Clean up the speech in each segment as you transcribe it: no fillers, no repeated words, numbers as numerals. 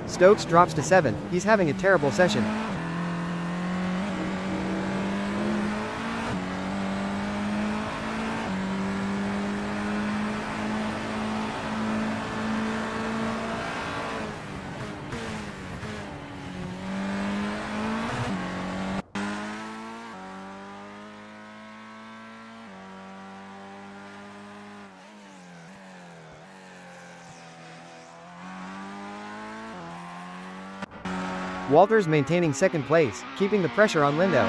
Stokes drops to 7th, he's having a terrible session. Walters maintaining 2nd place, keeping the pressure on Lindo.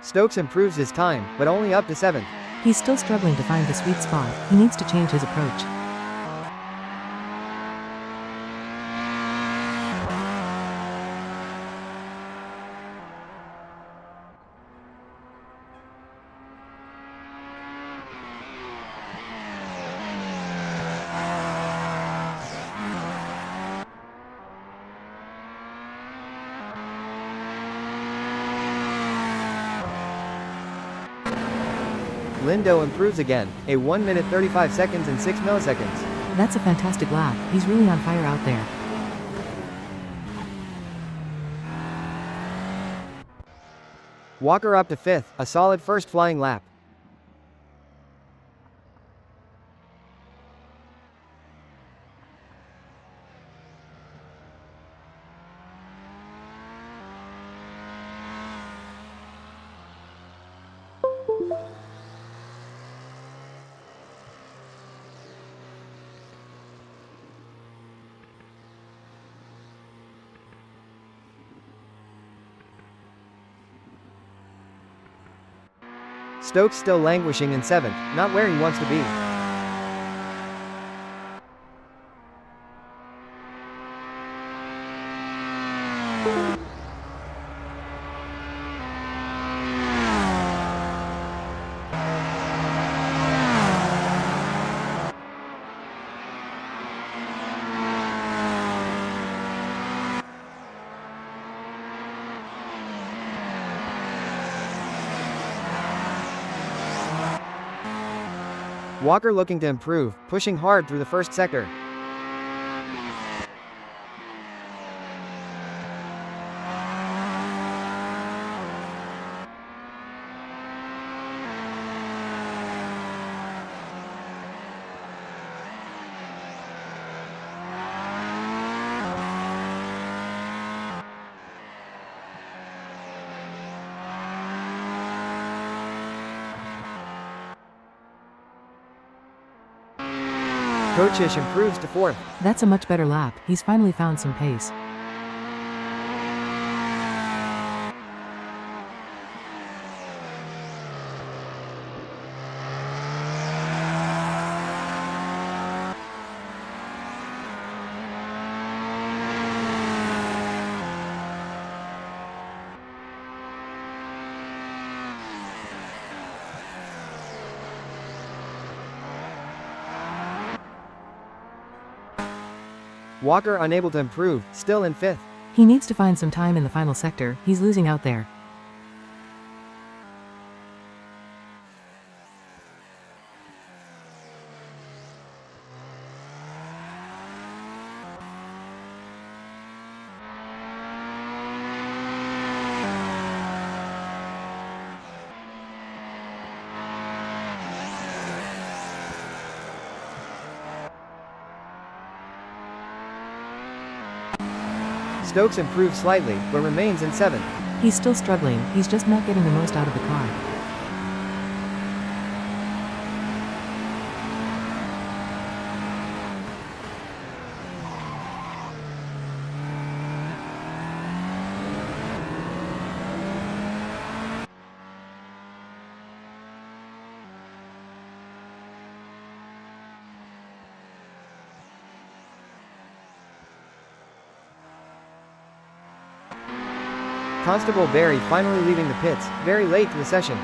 Stokes improves his time, but only up to 7th. He's still struggling to find the sweet spot. He needs to change his approach. Lindo improves again, a 1 minute 35 seconds and 6 milliseconds. That's a fantastic lap. He's really on fire out there. Walker up to 5th, a solid first flying lap. Stokes still languishing in 7th, not where he wants to be. Walker looking to improve, pushing hard through the first sector. Kochish improves to 4th. That's a much better lap. He's finally found some pace. Walker unable to improve, still in 5th. He needs to find some time in the final sector. He's losing out there. Stokes improves slightly, but remains in 7th. He's still struggling. He's just not getting the most out of the car. Constable Barry finally leaving the pits, very late to the session.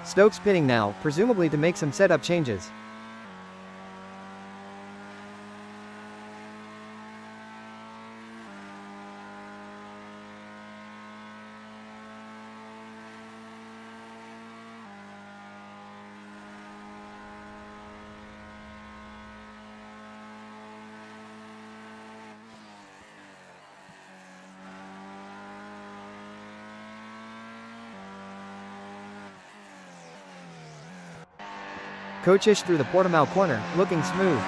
Stokes pitting now, presumably to make some setup changes. Coachish through the Portimao corner, looking smooth.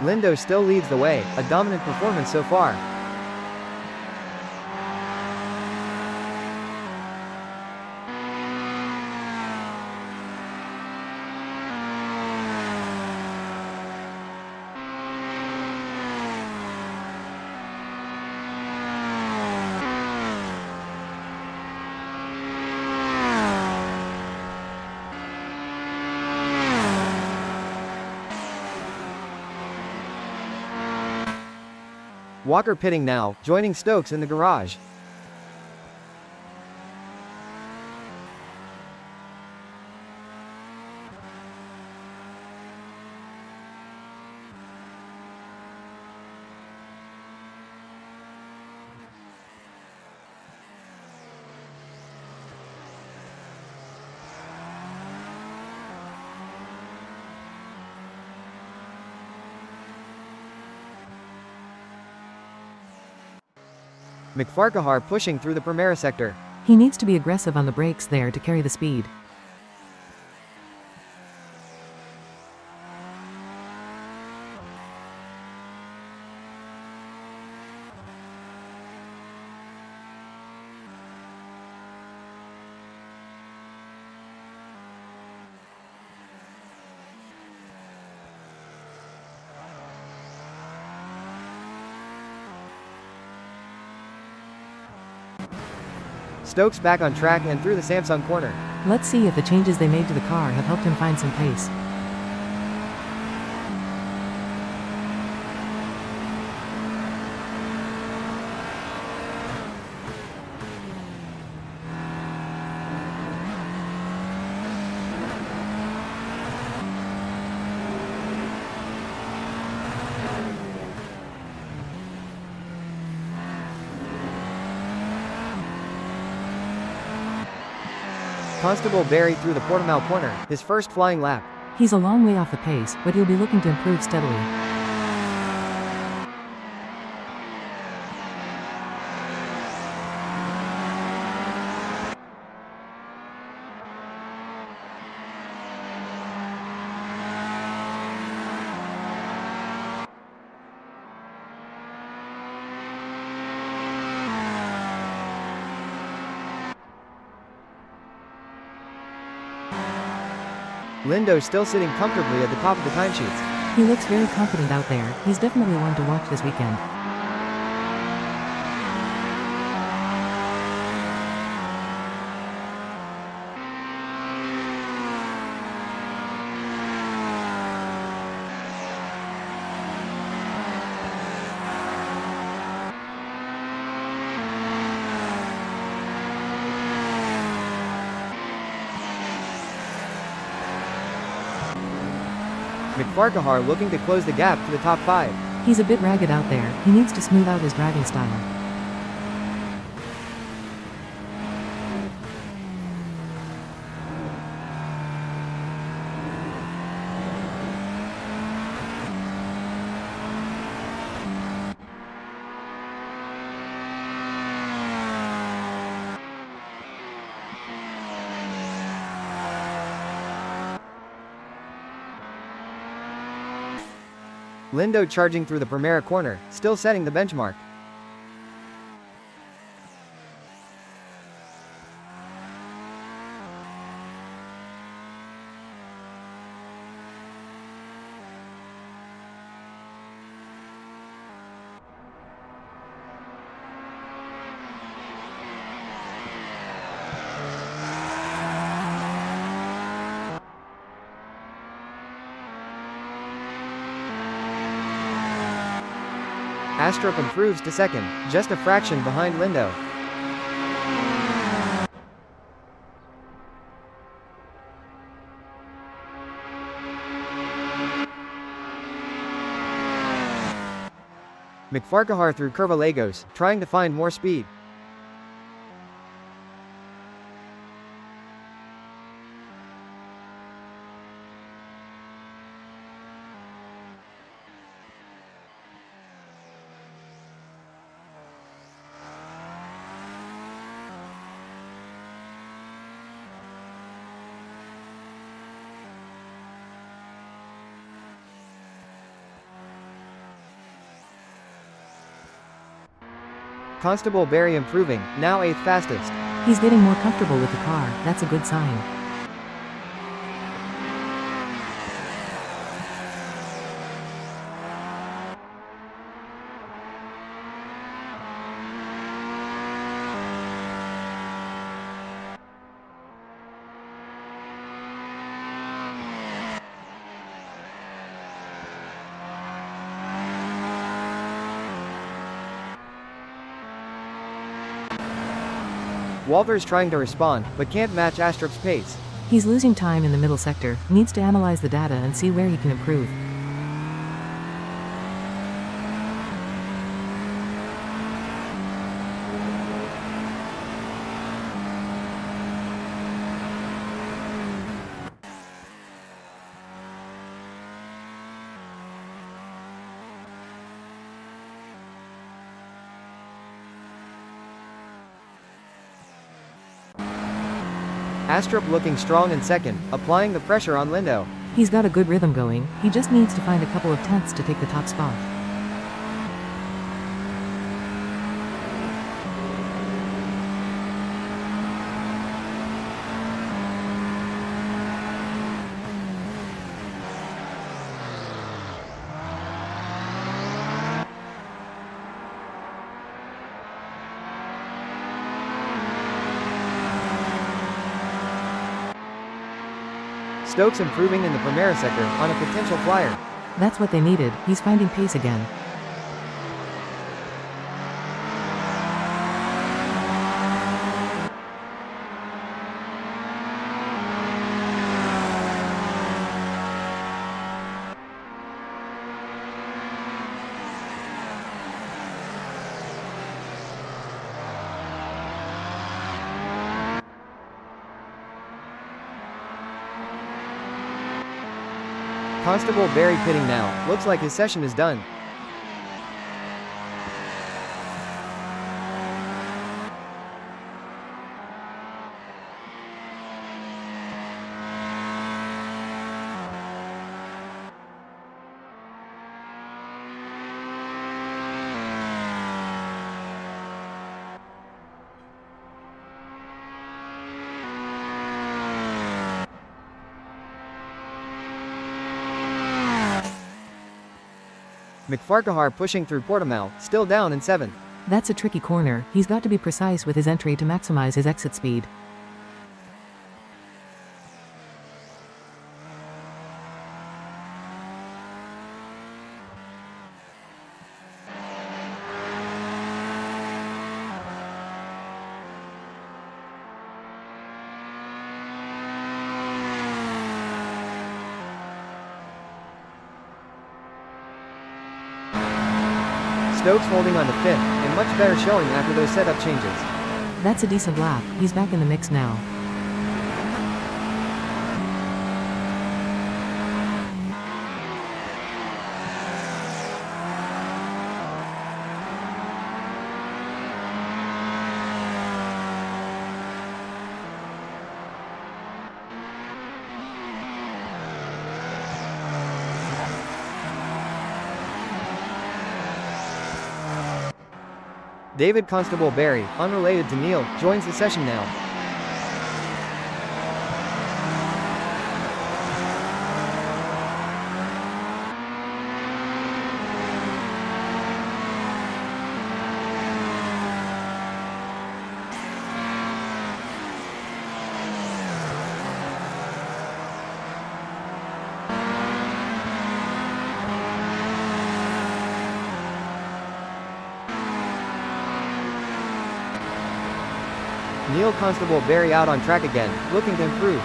Lindo still leads the way, a dominant performance so far. Walker pitting now, joining Stokes in the garage. McFarquhar pushing through the Primera sector. He needs to be aggressive on the brakes there to carry the speed. Stokes back on track and through the Samsung corner. Let's see if the changes they made to the car have helped him find some pace. Constable Barry through the Portimao corner, his first flying lap. He's a long way off the pace, but he'll be looking to improve steadily. Lindo still sitting comfortably at the top of the timesheets. He looks very confident out there. He's definitely one to watch this weekend. McFarquhar looking to close the gap to the top 5. He's a bit ragged out there. He needs to smooth out his driving style. Lindo charging through the Primera corner, still setting the benchmark. Astrup improves to second, just a fraction behind Lindo. McFarquhar through Curva trying to find more speed. Constable Barry improving, now 8th fastest. He's getting more comfortable with the car, that's a good sign. Walters trying to respond, but can't match Astrup's pace. He's losing time in the middle sector, needs to analyze the data and see where he can improve. Astrup looking strong in second, applying the pressure on Lindo. He's got a good rhythm going, he just needs to find a couple of tenths to take the top spot. Stokes improving in the Primera sector, on a potential flyer. That's what they needed, he's finding pace again. Constable Barry pitting now, looks like his session is done. McFarquhar pushing through Portimao, still down in 7th. That's a tricky corner, he's got to be precise with his entry to maximize his exit speed. Stokes holding on to 5th, and much better showing after those setup changes. That's a decent lap, he's back in the mix now. David Constable Barry, unrelated to Neil, joins the session now. Neil Constable Barry out on track again, looking to improve.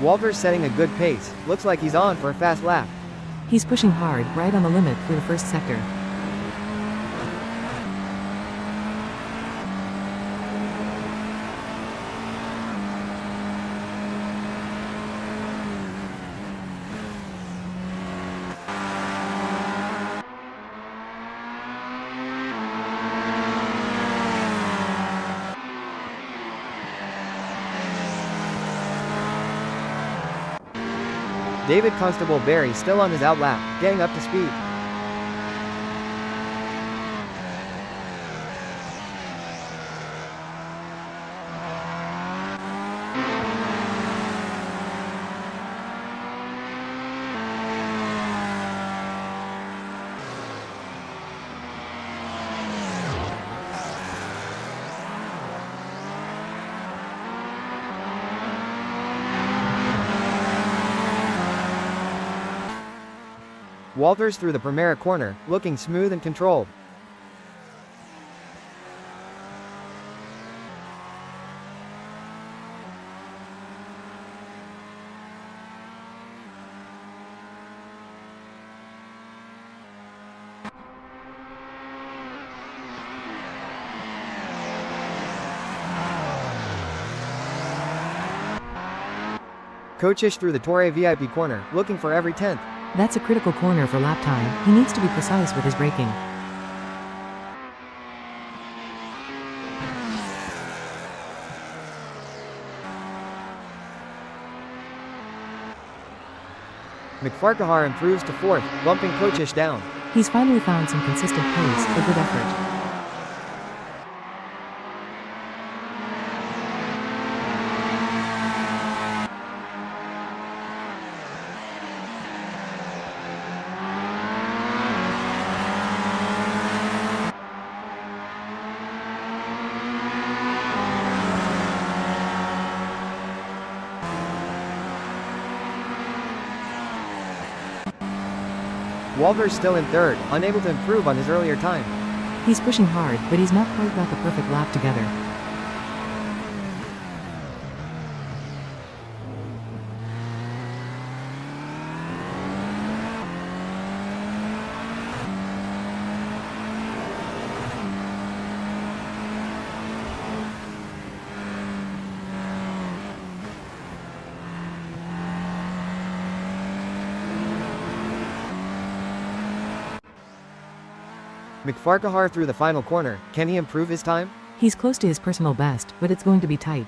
Walter's setting a good pace, looks like he's on for a fast lap. He's pushing hard, right on the limit through the first sector. David Constable Barry still on his out lap, getting up to speed. Walters through the Primera corner, looking smooth and controlled. Coachish through the Torre VIP corner, looking for every 10th. That's a critical corner for lap time. He needs to be precise with his braking. McFarquhar improves to 4th, bumping Coachish down. He's finally found some consistent pace, a good effort. Walter's still in 3rd, unable to improve on his earlier time. He's pushing hard, but he's not quite got the perfect lap together. McFarquhar through the final corner, can he improve his time? He's close to his personal best, but it's going to be tight.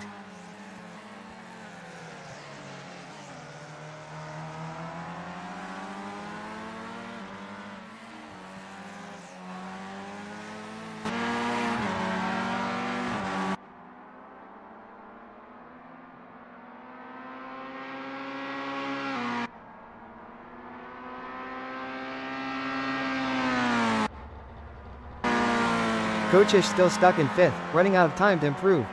Coachish still stuck in 5th, running out of time to improve.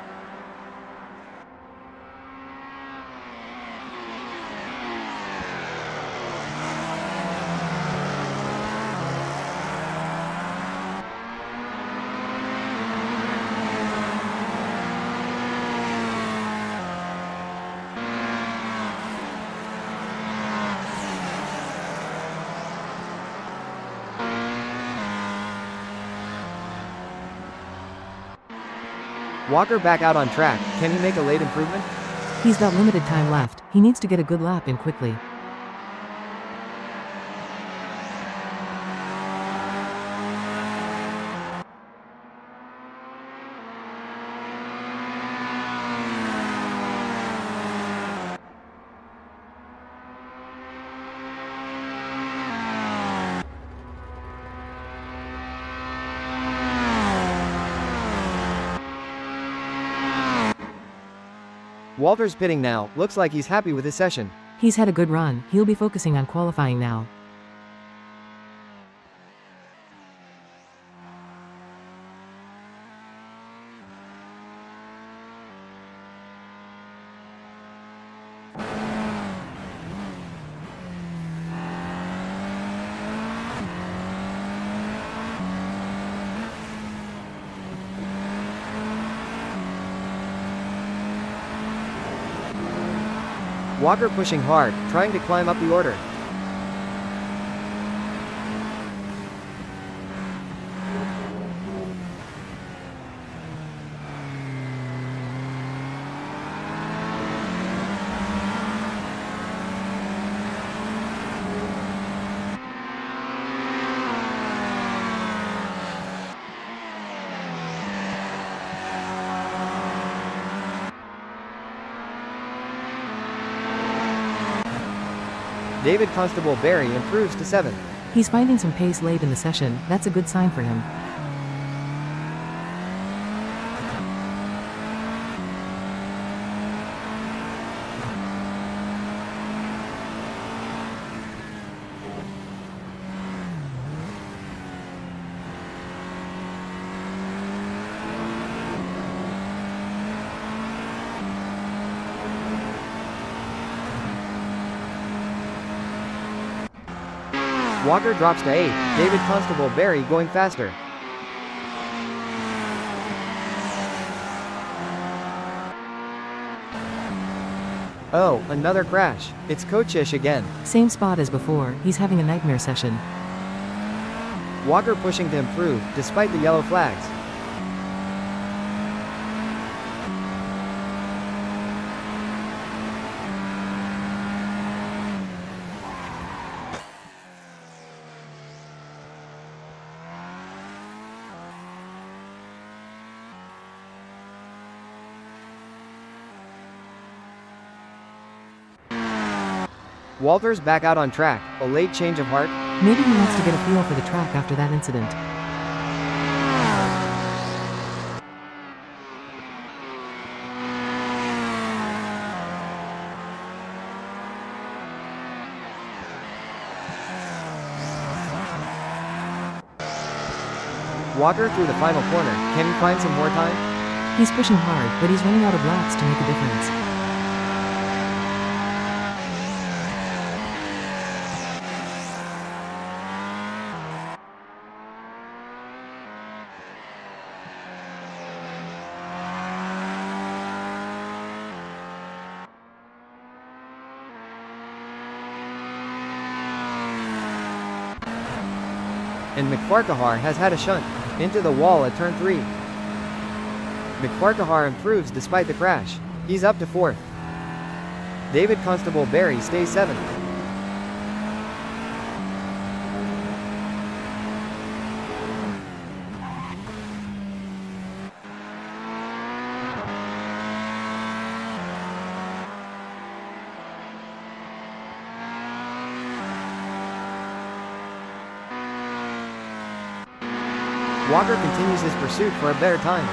Walker back out on track. Can he make a late improvement? He's got limited time left. He needs to get a good lap in quickly. Walter's pitting now. Looks like he's happy with his session. He's had a good run. He'll be focusing on qualifying now. Walker pushing hard, trying to climb up the order. David Constable Barry improves to 7th. He's finding some pace late in the session. That's a good sign for him. Walker drops to 8th. David Constable Barry going faster. Oh, another crash. It's Coach Ish again. Same spot as before. He's having a nightmare session. Walker pushing to improve, despite the yellow flags. Walter's back out on track. A late change of heart. Maybe he wants to get a feel for the track after that incident. Walker through the final corner. Can he find some more time? He's pushing hard, but he's running out of laps to make a difference. And McFarquhar has had a shunt into the wall at turn 3. McFarquhar improves despite the crash. He's up to 4th. David Constable Barry stays 7th. Walker continues his pursuit for a better time.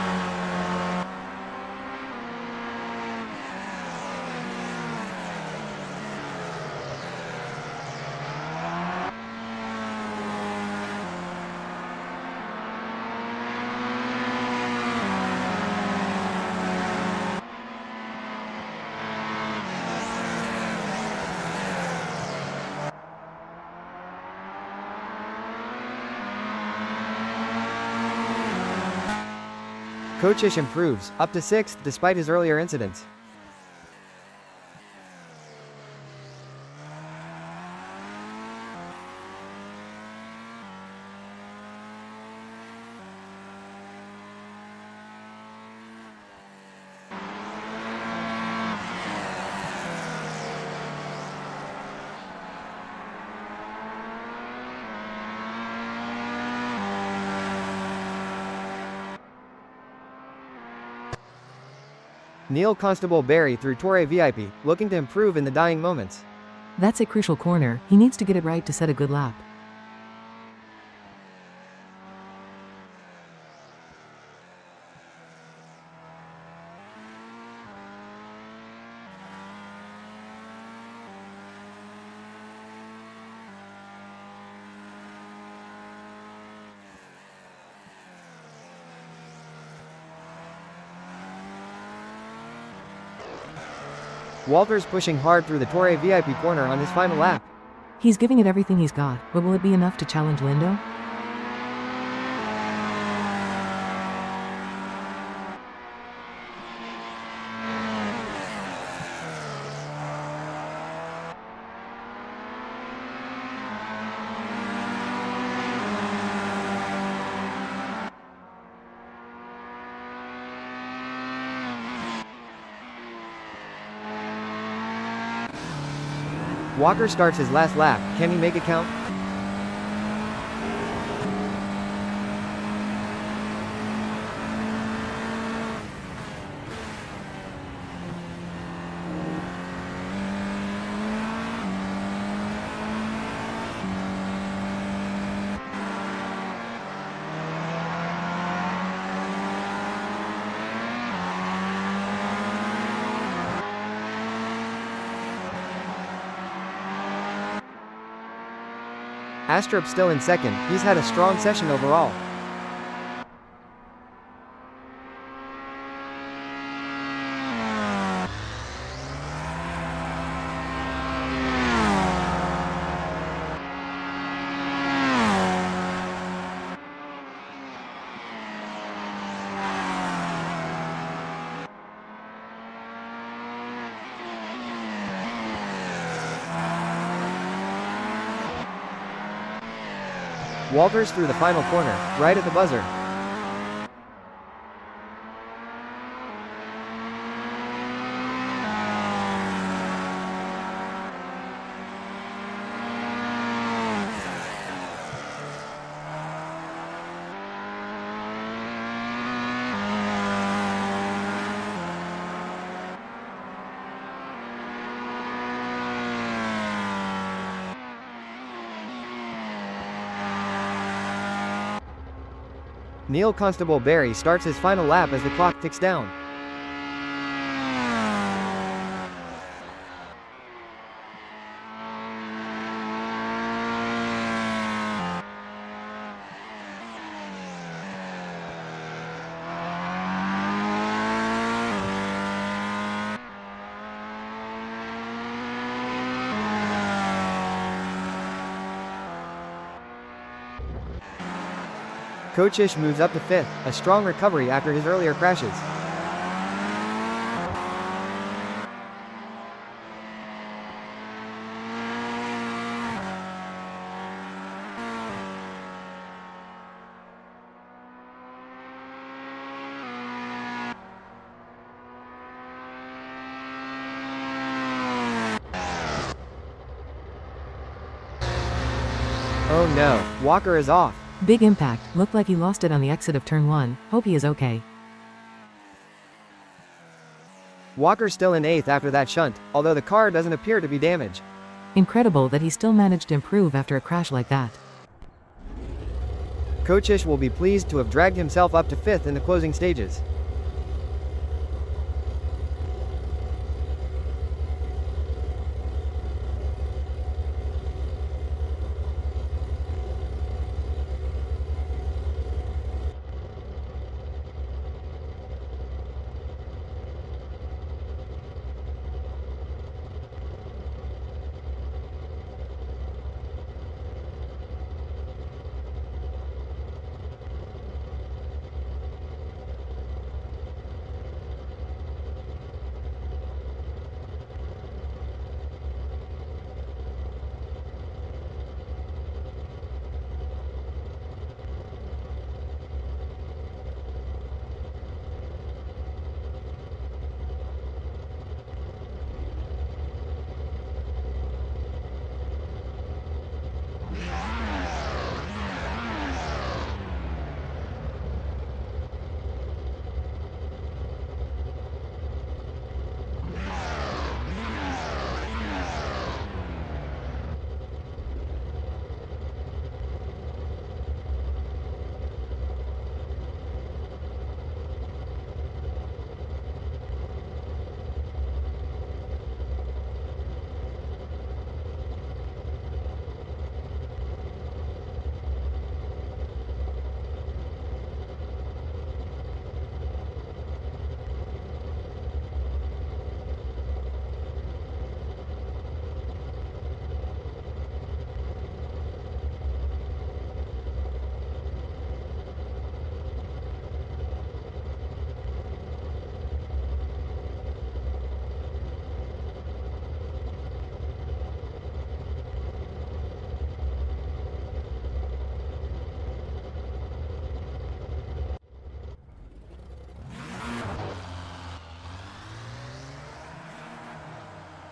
Coach Ish improves, up to 6th despite his earlier incidents. Neil Constable Barry through Torre VIP, looking to improve in the dying moments. That's a crucial corner, he needs to get it right to set a good lap. Walters pushing hard through the Torre VIP corner on his final lap. He's giving it everything he's got, but will it be enough to challenge Lindo? Walker starts his last lap, can he make it count? Astrup still in second, he's had a strong session overall. Walters through the final corner, right at the buzzer. Neil Constable Barry starts his final lap as the clock ticks down. Coachish moves up to 5th, a strong recovery after his earlier crashes. Oh no, Walker is off. Big impact, looked like he lost it on the exit of turn 1, hope he is okay. Walker still in 8th after that shunt, although the car doesn't appear to be damaged. Incredible that he still managed to improve after a crash like that. Coachish will be pleased to have dragged himself up to 5th in the closing stages.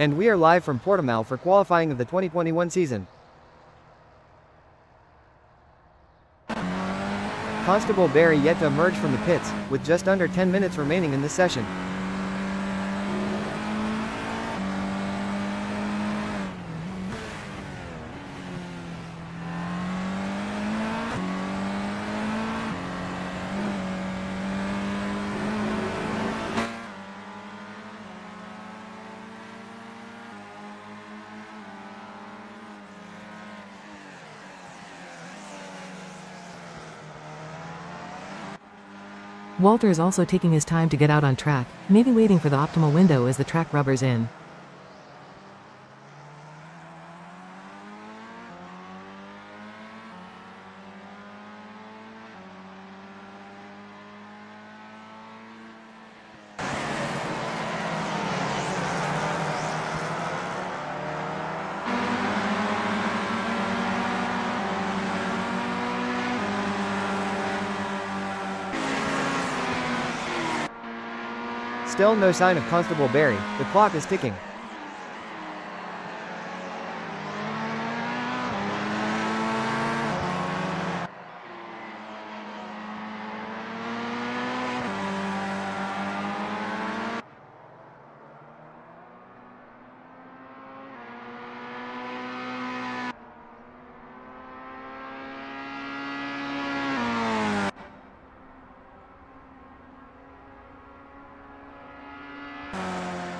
And we are live from Portimao for qualifying of the 2021 season. Constable Barry yet to emerge from the pits, with just under 10 minutes remaining in this session. Walter is also taking his time to get out on track, maybe waiting for the optimal window as the track rubbers in. Still no sign of Constable Barry, the clock is ticking.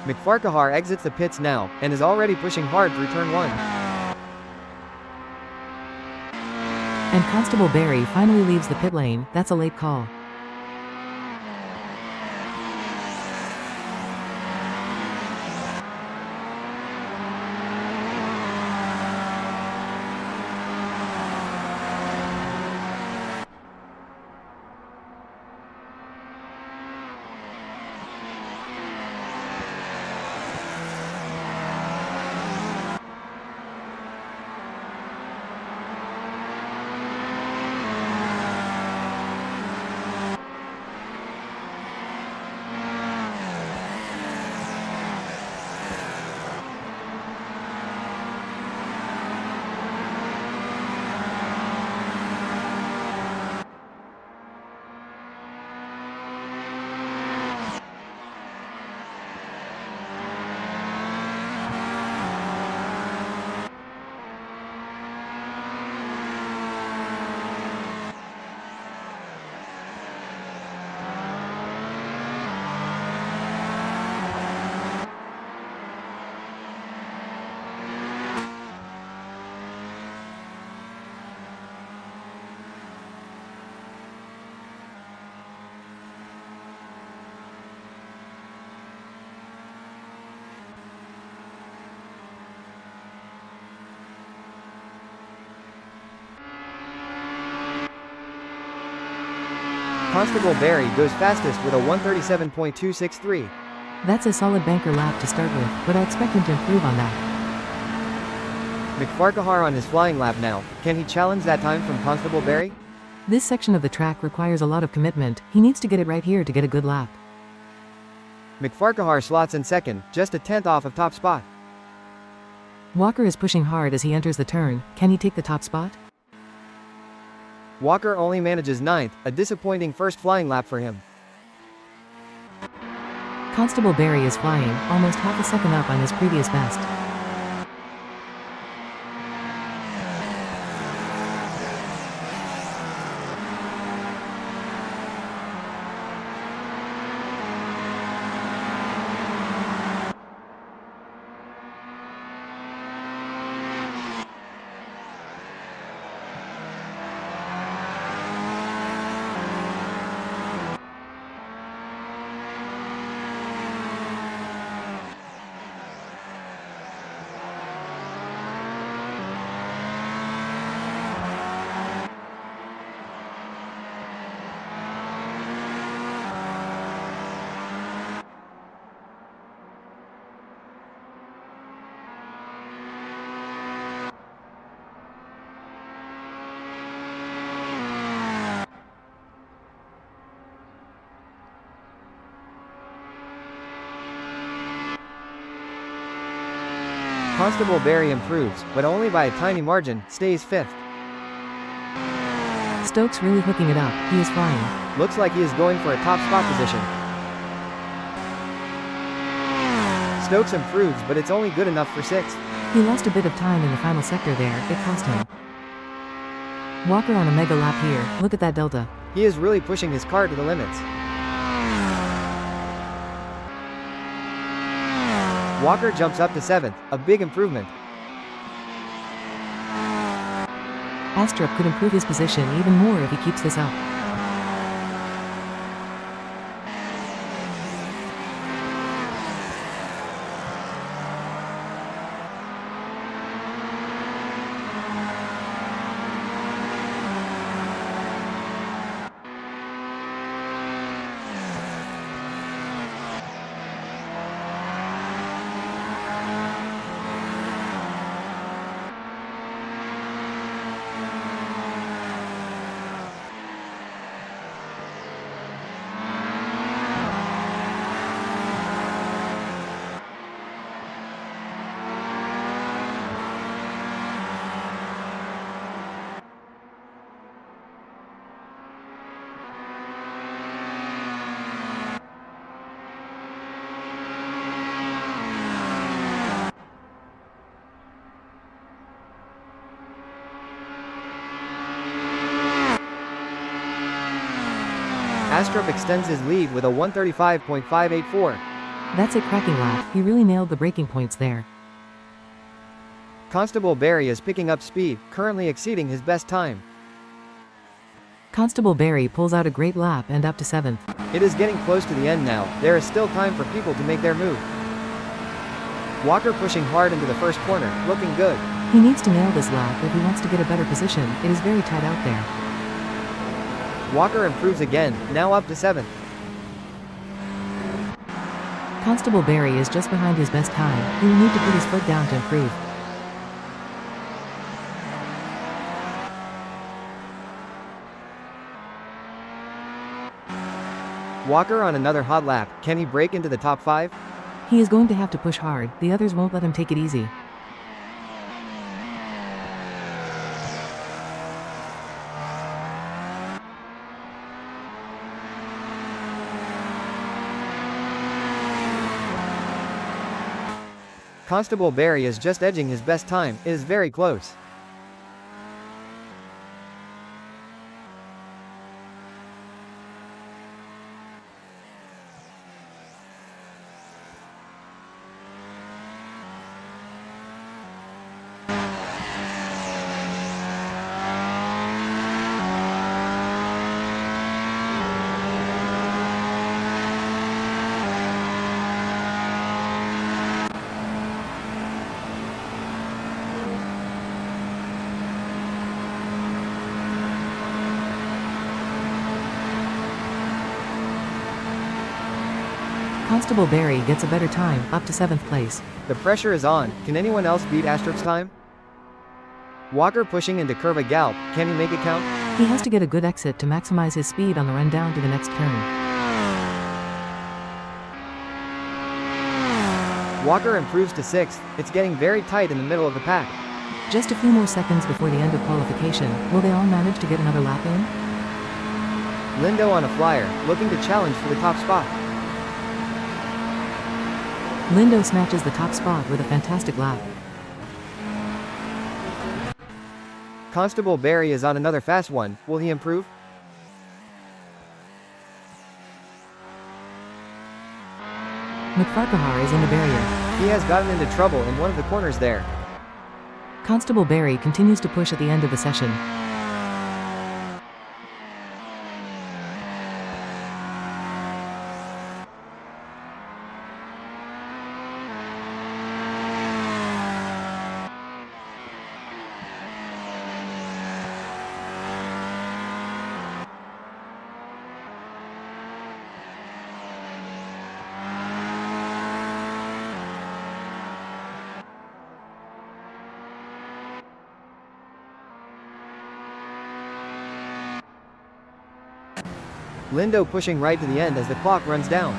McFarquhar exits the pits now, and is already pushing hard through turn 1. And Constable Barry finally leaves the pit lane. That's a late call. Constable Barry goes fastest with a 1:37.263. That's a solid banker lap to start with, but I expect him to improve on that. McFarquhar on his flying lap now. Can he challenge that time from Constable Barry? This section of the track requires a lot of commitment. He needs to get it right here to get a good lap. McFarquhar slots in second, just a tenth off of top spot. Walker is pushing hard as he enters the turn. Can he take the top spot? Walker only manages 9th, a disappointing first flying lap for him. Constable Barry is flying, almost half a second up on his previous best. Constable Barry improves, but only by a tiny margin, stays 5th. Stokes really hooking it up, he is flying. Looks like he is going for a top spot position. Stokes improves, but it's only good enough for 6th. He lost a bit of time in the final sector there, it cost him. Walker on a mega lap here, look at that delta. He is really pushing his car to the limits. Walker jumps up to 7th, a big improvement. Astrup could improve his position even more if he keeps this up. Astrup extends his lead with a 135.584. That's a cracking lap, he really nailed the braking points there. Constable Barry is picking up speed, currently exceeding his best time. Constable Barry pulls out a great lap and up to 7th. It is getting close to the end now, there is still time for people to make their move. Walker pushing hard into the first corner, looking good. He needs to nail this lap if he wants to get a better position, it is very tight out there. Walker improves again, now up to 7th. Constable Barry is just behind his best time, he will need to put his foot down to improve. Walker on another hot lap, can he break into the top 5? He is going to have to push hard, the others won't let him take it easy. Constable Barry is just edging his best time, it is very close. Constable Barry gets a better time, up to 7th place. The pressure is on, can anyone else beat Astrup's time? Walker pushing into curve a gallop, can he make it count? He has to get a good exit to maximize his speed on the run down to the next turn. Walker improves to 6th, it's getting very tight in the middle of the pack. Just a few more seconds before the end of qualification, will they all manage to get another lap in? Lindo on a flyer, looking to challenge for the top spot. Lindo snatches the top spot with a fantastic lap. Constable Barry is on another fast one, will he improve? McFarquhar is in the barrier. He has gotten into trouble in one of the corners there. Constable Barry continues to push at the end of the session. Lindo pushing right to the end as the clock runs down.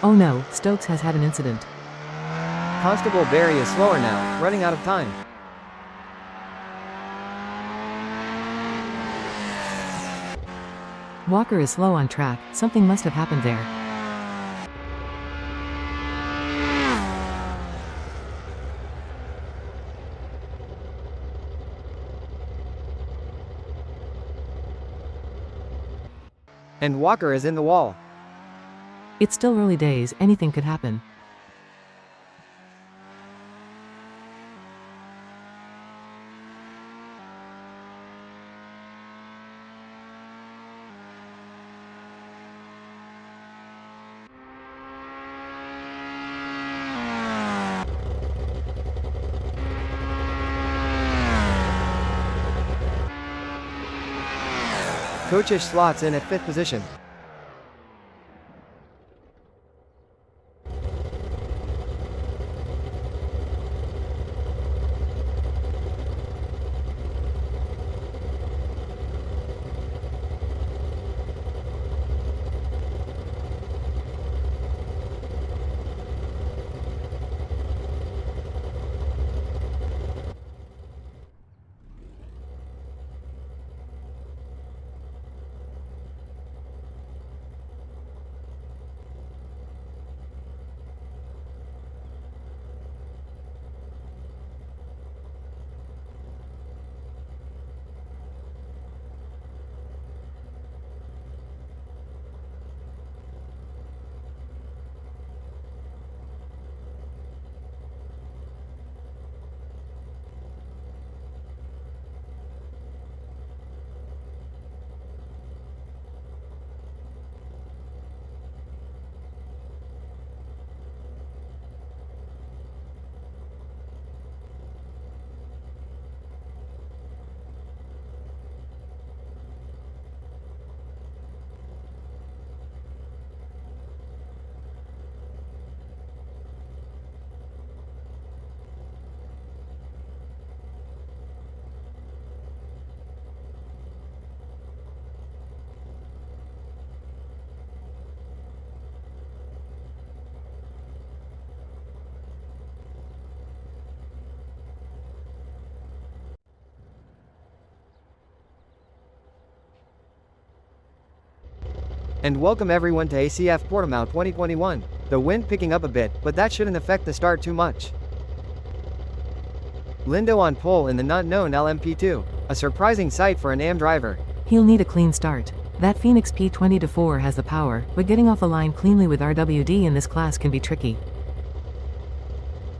Oh no, Stokes has had an incident. Constable Barry is slower now, running out of time. Walker is slow on track, something must have happened there. And Walker is in the wall. It's still early days, anything could happen. Kochish slots in at 5th position. And welcome everyone to ACF Portimao 2021. The wind picking up a bit, but that shouldn't affect the start too much. Lindo on pole in the not known LMP2. A surprising sight for an AM driver. He'll need a clean start. That Phoenix P20-4 has the power, but getting off the line cleanly with RWD in this class can be tricky.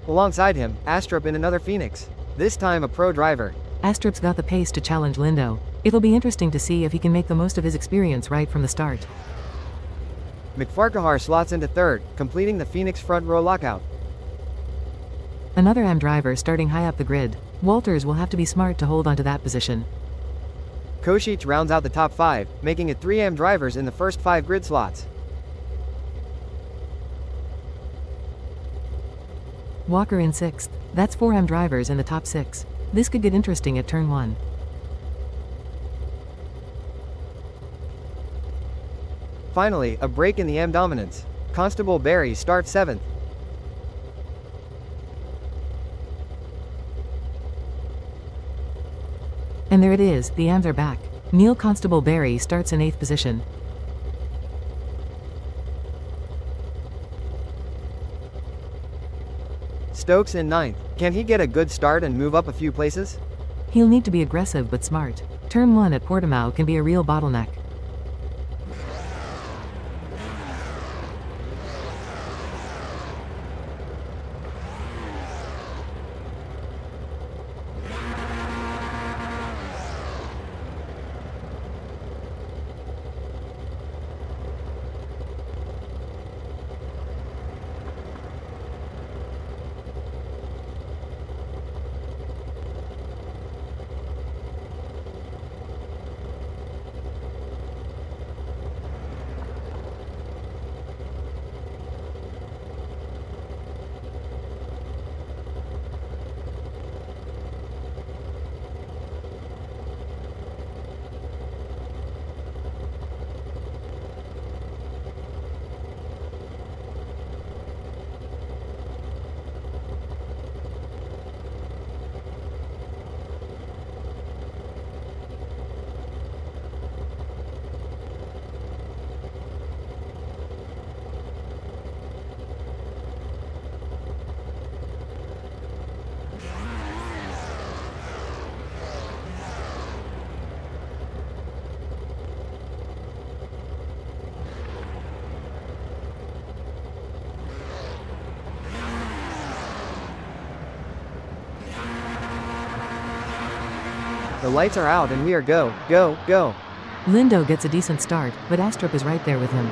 Alongside him, Astrup in another Phoenix. This time a pro driver. Astrup's got the pace to challenge Lindo. It'll be interesting to see if he can make the most of his experience right from the start. McFarquhar slots into 3rd, completing the Phoenix front row lockout. Another AM driver starting high up the grid. Walters will have to be smart to hold onto that position. Košić rounds out the top 5, making it 3 AM drivers in the first 5 grid slots. Walker in 6th. That's 4 AM drivers in the top 6. This could get interesting at turn 1. Finally, a break in the AM dominance. Constable Barry starts 7th. And there it is, the AMs are back. Neil Constable Barry starts in 8th position. Stokes in 9th. Can he get a good start and move up a few places? He'll need to be aggressive but smart. Turn 1 at Portimao can be a real bottleneck. The lights are out and we are go, go, go. Lindo gets a decent start, but Astrup is right there with him.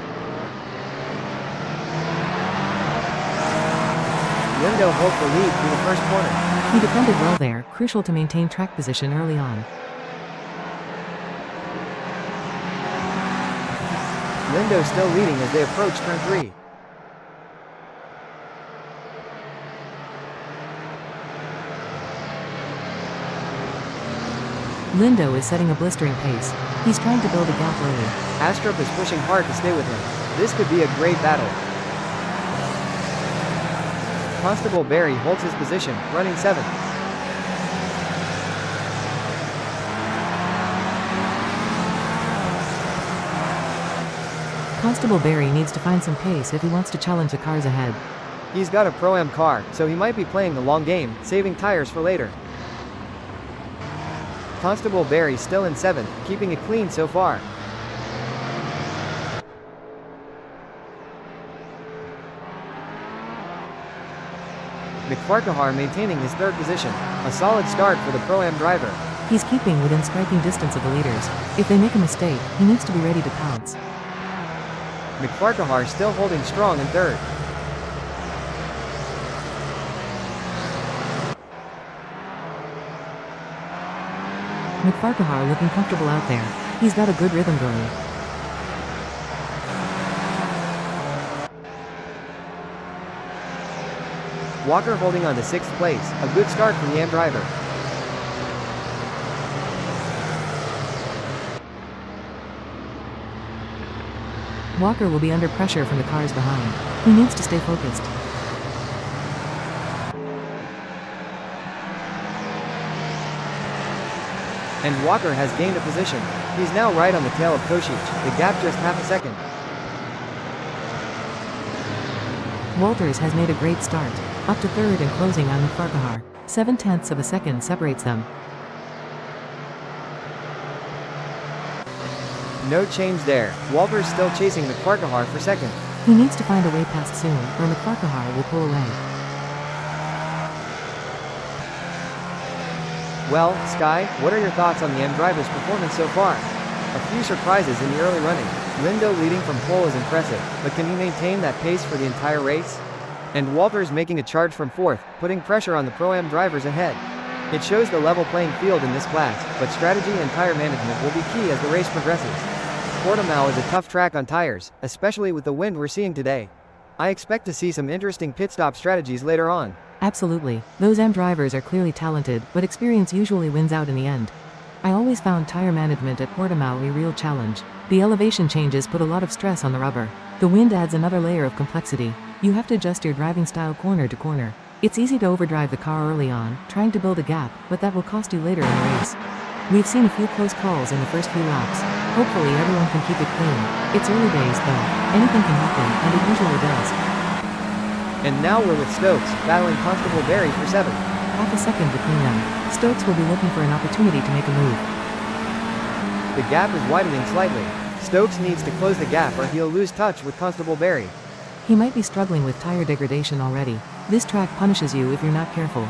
Lindo holds the lead through the first corner. He defended well there, crucial to maintain track position early on. Lindo still leading as they approach turn 3. Lindo is setting a blistering pace. He's trying to build a gap early. Astrup is pushing hard to stay with him. This could be a great battle. Constable Barry holds his position, running 7th. Constable Barry needs to find some pace if he wants to challenge the cars ahead. He's got a Pro-Am car, so he might be playing the long game, saving tires for later. Constable Barry still in 7th, keeping it clean so far. McFarquhar maintaining his 3rd position, a solid start for the Pro-Am driver. He's keeping within striking distance of the leaders. If they make a mistake, he needs to be ready to pounce. McFarquhar still holding strong in 3rd. McFarquhar looking comfortable out there. He's got a good rhythm going. Walker holding on to 6th place, a good start from the AM driver. Walker will be under pressure from the cars behind. He needs to stay focused. And Walker has gained a position. He's now right on the tail of Kosic, the gap just half a second. Walters has made a great start, up to 3rd and closing on McFarquhar. 7/10 of a second separates them. No change there. Walters still chasing McFarquhar for 2nd. He needs to find a way past soon, or McFarquhar will pull away. Well, Sky, what are your thoughts on the M driver's performance so far? A few surprises in the early running. Lindo leading from pole is impressive, but can he maintain that pace for the entire race? And Walters making a charge from 4th, putting pressure on the Pro-Am drivers ahead. It shows the level playing field in this class, but strategy and tire management will be key as the race progresses. Portimao is a tough track on tires, especially with the wind we're seeing today. I expect to see some interesting pit stop strategies later on. Absolutely. Those M drivers are clearly talented, but experience usually wins out in the end. I always found tire management at Portimao a real challenge. The elevation changes put a lot of stress on the rubber. The wind adds another layer of complexity. You have to adjust your driving style corner to corner. It's easy to overdrive the car early on, trying to build a gap, but that will cost you later in the race. We've seen a few close calls in the first few laps. Hopefully everyone can keep it clean. It's early days though. Anything can happen, and it usually does. And now we're with Stokes, battling Constable Barry for 7th. Half a second between them. Stokes will be looking for an opportunity to make a move. The gap is widening slightly. Stokes needs to close the gap or he'll lose touch with Constable Barry. He might be struggling with tire degradation already. This track punishes you if you're not careful.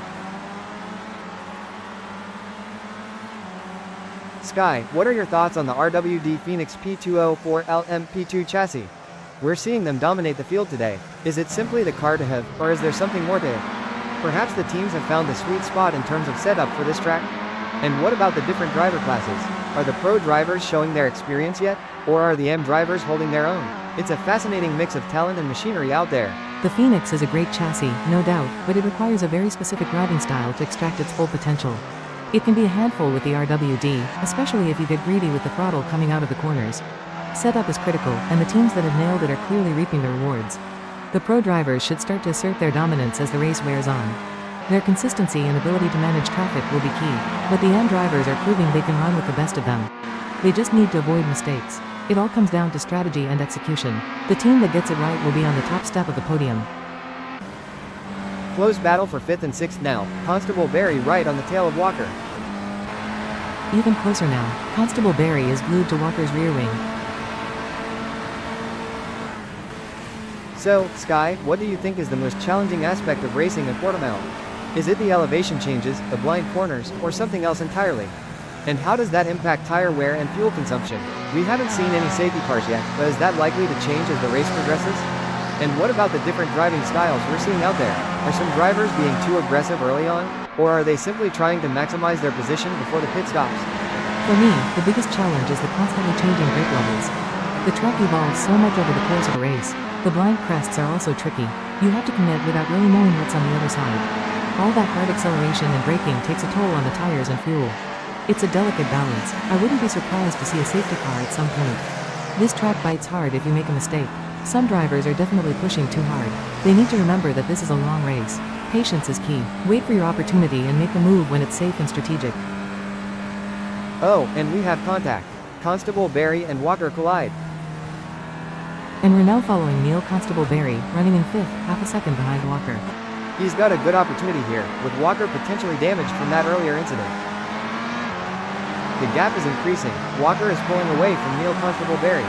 Sky, what are your thoughts on the RWD Phoenix P204 LMP2 chassis? We're seeing them dominate the field today. Is it simply the car to have, or is there something more to it? Perhaps the teams have found the sweet spot in terms of setup for this track? And what about the different driver classes? Are the pro drivers showing their experience yet? Or are the M drivers holding their own? It's a fascinating mix of talent and machinery out there. The Phoenix is a great chassis, no doubt, but it requires a very specific driving style to extract its full potential. It can be a handful with the RWD, especially if you get greedy with the throttle coming out of the corners. Setup is critical, and the teams that have nailed it are clearly reaping the rewards. The pro drivers should start to assert their dominance as the race wears on. Their consistency and ability to manage traffic will be key, but the M drivers are proving they can run with the best of them. They just need to avoid mistakes. It all comes down to strategy and execution. The team that gets it right will be on the top step of the podium. Close battle for 5th and 6th now, Constable Barry right on the tail of Walker. Even closer now, Constable Barry is glued to Walker's rear wing. So, Sky, what do you think is the most challenging aspect of racing at Portimao? Is it the elevation changes, the blind corners, or something else entirely? And how does that impact tire wear and fuel consumption? We haven't seen any safety cars yet, but is that likely to change as the race progresses? And what about the different driving styles we're seeing out there? Are some drivers being too aggressive early on? Or are they simply trying to maximize their position before the pit stops? For me, the biggest challenge is the constantly changing brake levels. The track evolves so much over the course of a race. The blind crests are also tricky. You have to commit without really knowing what's on the other side. All that hard acceleration and braking takes a toll on the tires and fuel. It's a delicate balance. I wouldn't be surprised to see a safety car at some point. This track bites hard if you make a mistake. Some drivers are definitely pushing too hard. They need to remember that this is a long race. Patience is key. Wait for your opportunity and make the move when it's safe and strategic. Oh, and we have contact. Constable Barry and Walker collide. And we're now following Neil Constable Barry, running in 5th, half a second behind Walker. He's got a good opportunity here, with Walker potentially damaged from that earlier incident. The gap is increasing. Walker is pulling away from Neil Constable Barry.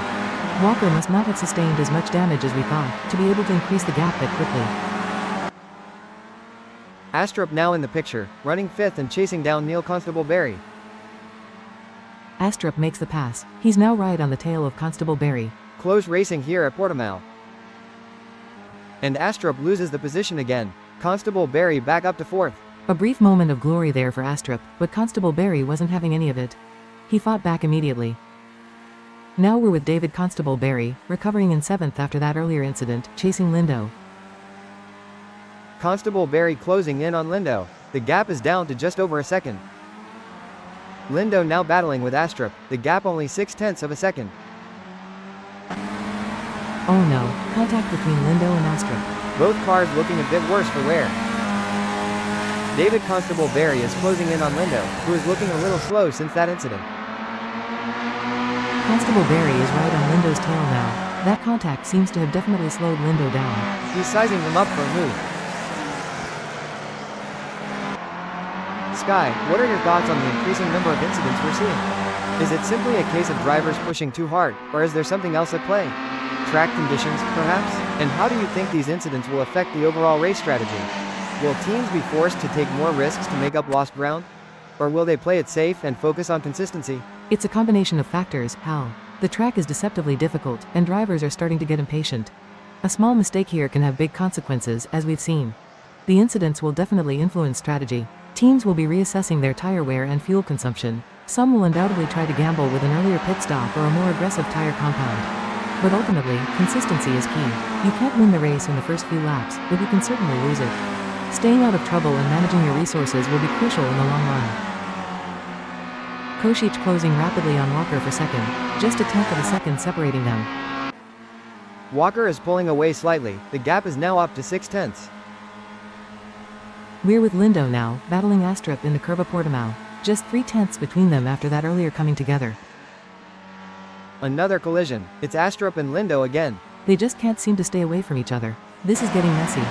Walker must not have sustained as much damage as we thought, to be able to increase the gap that quickly. Astrup now in the picture, running 5th and chasing down Neil Constable Barry. Astrup makes the pass. He's now right on the tail of Constable Barry. Close racing here at Portimao. And Astrup loses the position again. Constable Barry back up to 4th. A brief moment of glory there for Astrup, but Constable Barry wasn't having any of it. He fought back immediately. Now we're with David Constable Barry, recovering in 7th after that earlier incident, chasing Lindo. Constable Barry closing in on Lindo. The gap is down to just over a second. Lindo now battling with Astrup, the gap only 0.6 of a second. Oh no, contact between Lindo and Astrup. Both cars looking a bit worse for wear. David Constable Barry is closing in on Lindo, who is looking a little slow since that incident. Constable Barry is right on Lindo's tail now. That contact seems to have definitely slowed Lindo down. He's sizing him up for a move. Sky, what are your thoughts on the increasing number of incidents we're seeing? Is it simply a case of drivers pushing too hard, or is there something else at play? Track conditions, perhaps? And how do you think these incidents will affect the overall race strategy? Will teams be forced to take more risks to make up lost ground? Or will they play it safe and focus on consistency? It's a combination of factors, Hal. The track is deceptively difficult, and drivers are starting to get impatient. A small mistake here can have big consequences, as we've seen. The incidents will definitely influence strategy. Teams will be reassessing their tire wear and fuel consumption. Some will undoubtedly try to gamble with an earlier pit stop or a more aggressive tire compound. But ultimately, consistency is key. You can't win the race in the first few laps, but you can certainly lose it. Staying out of trouble and managing your resources will be crucial in the long run. Košić closing rapidly on Walker for 2nd, just a 1/10 of a second separating them. Walker is pulling away slightly, the gap is now up to 0.6. We're with Lindo now, battling Astrup in the curve of Portimao. Just 0.3 between them after that earlier coming together. Another collision. It's Astrup and Lindo again. They just can't seem to stay away from each other. This is getting messy.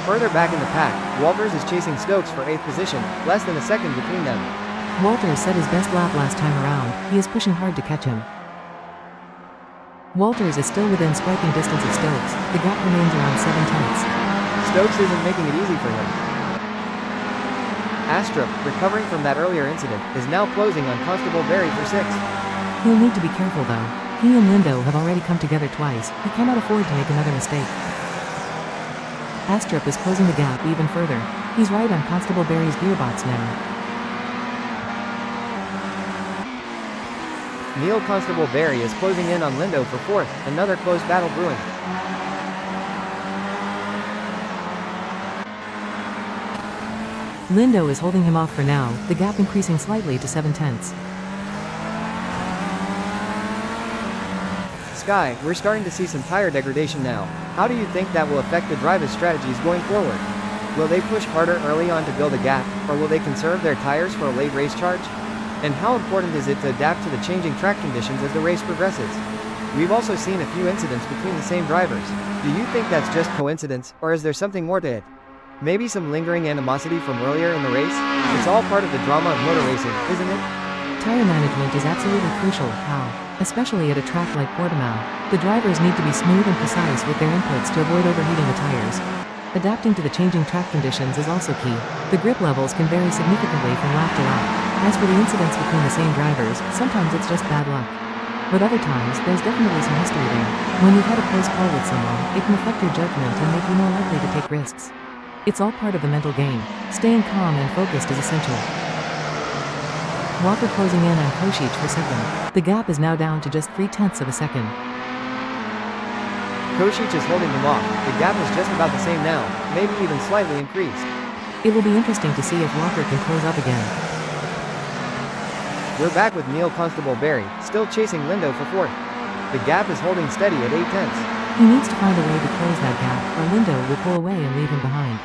Further back in the pack, Walters is chasing Stokes for 8th position, less than a second between them. Walters set his best lap last time around. He is pushing hard to catch him. Walters is still within striking distance of Stokes. The gap remains around 0.7. Stokes isn't making it easy for him. Astrup, recovering from that earlier incident, is now closing on Constable Barry for 6th. He'll need to be careful though. He and Lindo have already come together twice. He cannot afford to make another mistake. Astrup is closing the gap even further. He's right on Constable Barry's gearbox now. Neil Constable Barry is closing in on Lindo for 4th, another close battle brewing. Lindo is holding him off for now, the gap increasing slightly to 0.7. Sky, we're starting to see some tire degradation now. How do you think that will affect the drivers' strategies going forward? Will they push harder early on to build a gap, or will they conserve their tires for a late race charge? And how important is it to adapt to the changing track conditions as the race progresses? We've also seen a few incidents between the same drivers. Do you think that's just coincidence, or is there something more to it? Maybe some lingering animosity from earlier in the race? It's all part of the drama of motor racing, isn't it? Tire management is absolutely crucial, Hal. Especially at a track like Portimao. The drivers need to be smooth and precise with their inputs to avoid overheating the tires. Adapting to the changing track conditions is also key. The grip levels can vary significantly from lap to lap. As for the incidents between the same drivers, sometimes it's just bad luck. But other times, there's definitely some history there. When you've had a close call with someone, it can affect your judgment and make you more likely to take risks. It's all part of the mental game. Staying calm and focused is essential. Walker closing in on Koscic for second. The gap is now down to just 0.3 of a second. Koscic is holding him off. The gap is just about the same now, maybe even slightly increased. It will be interesting to see if Walker can close up again. We're back with Neil Constable Barry, still chasing Lindo for fourth. The gap is holding steady at 0.8. He needs to find a way to close that gap, or Lindo will pull away and leave him behind.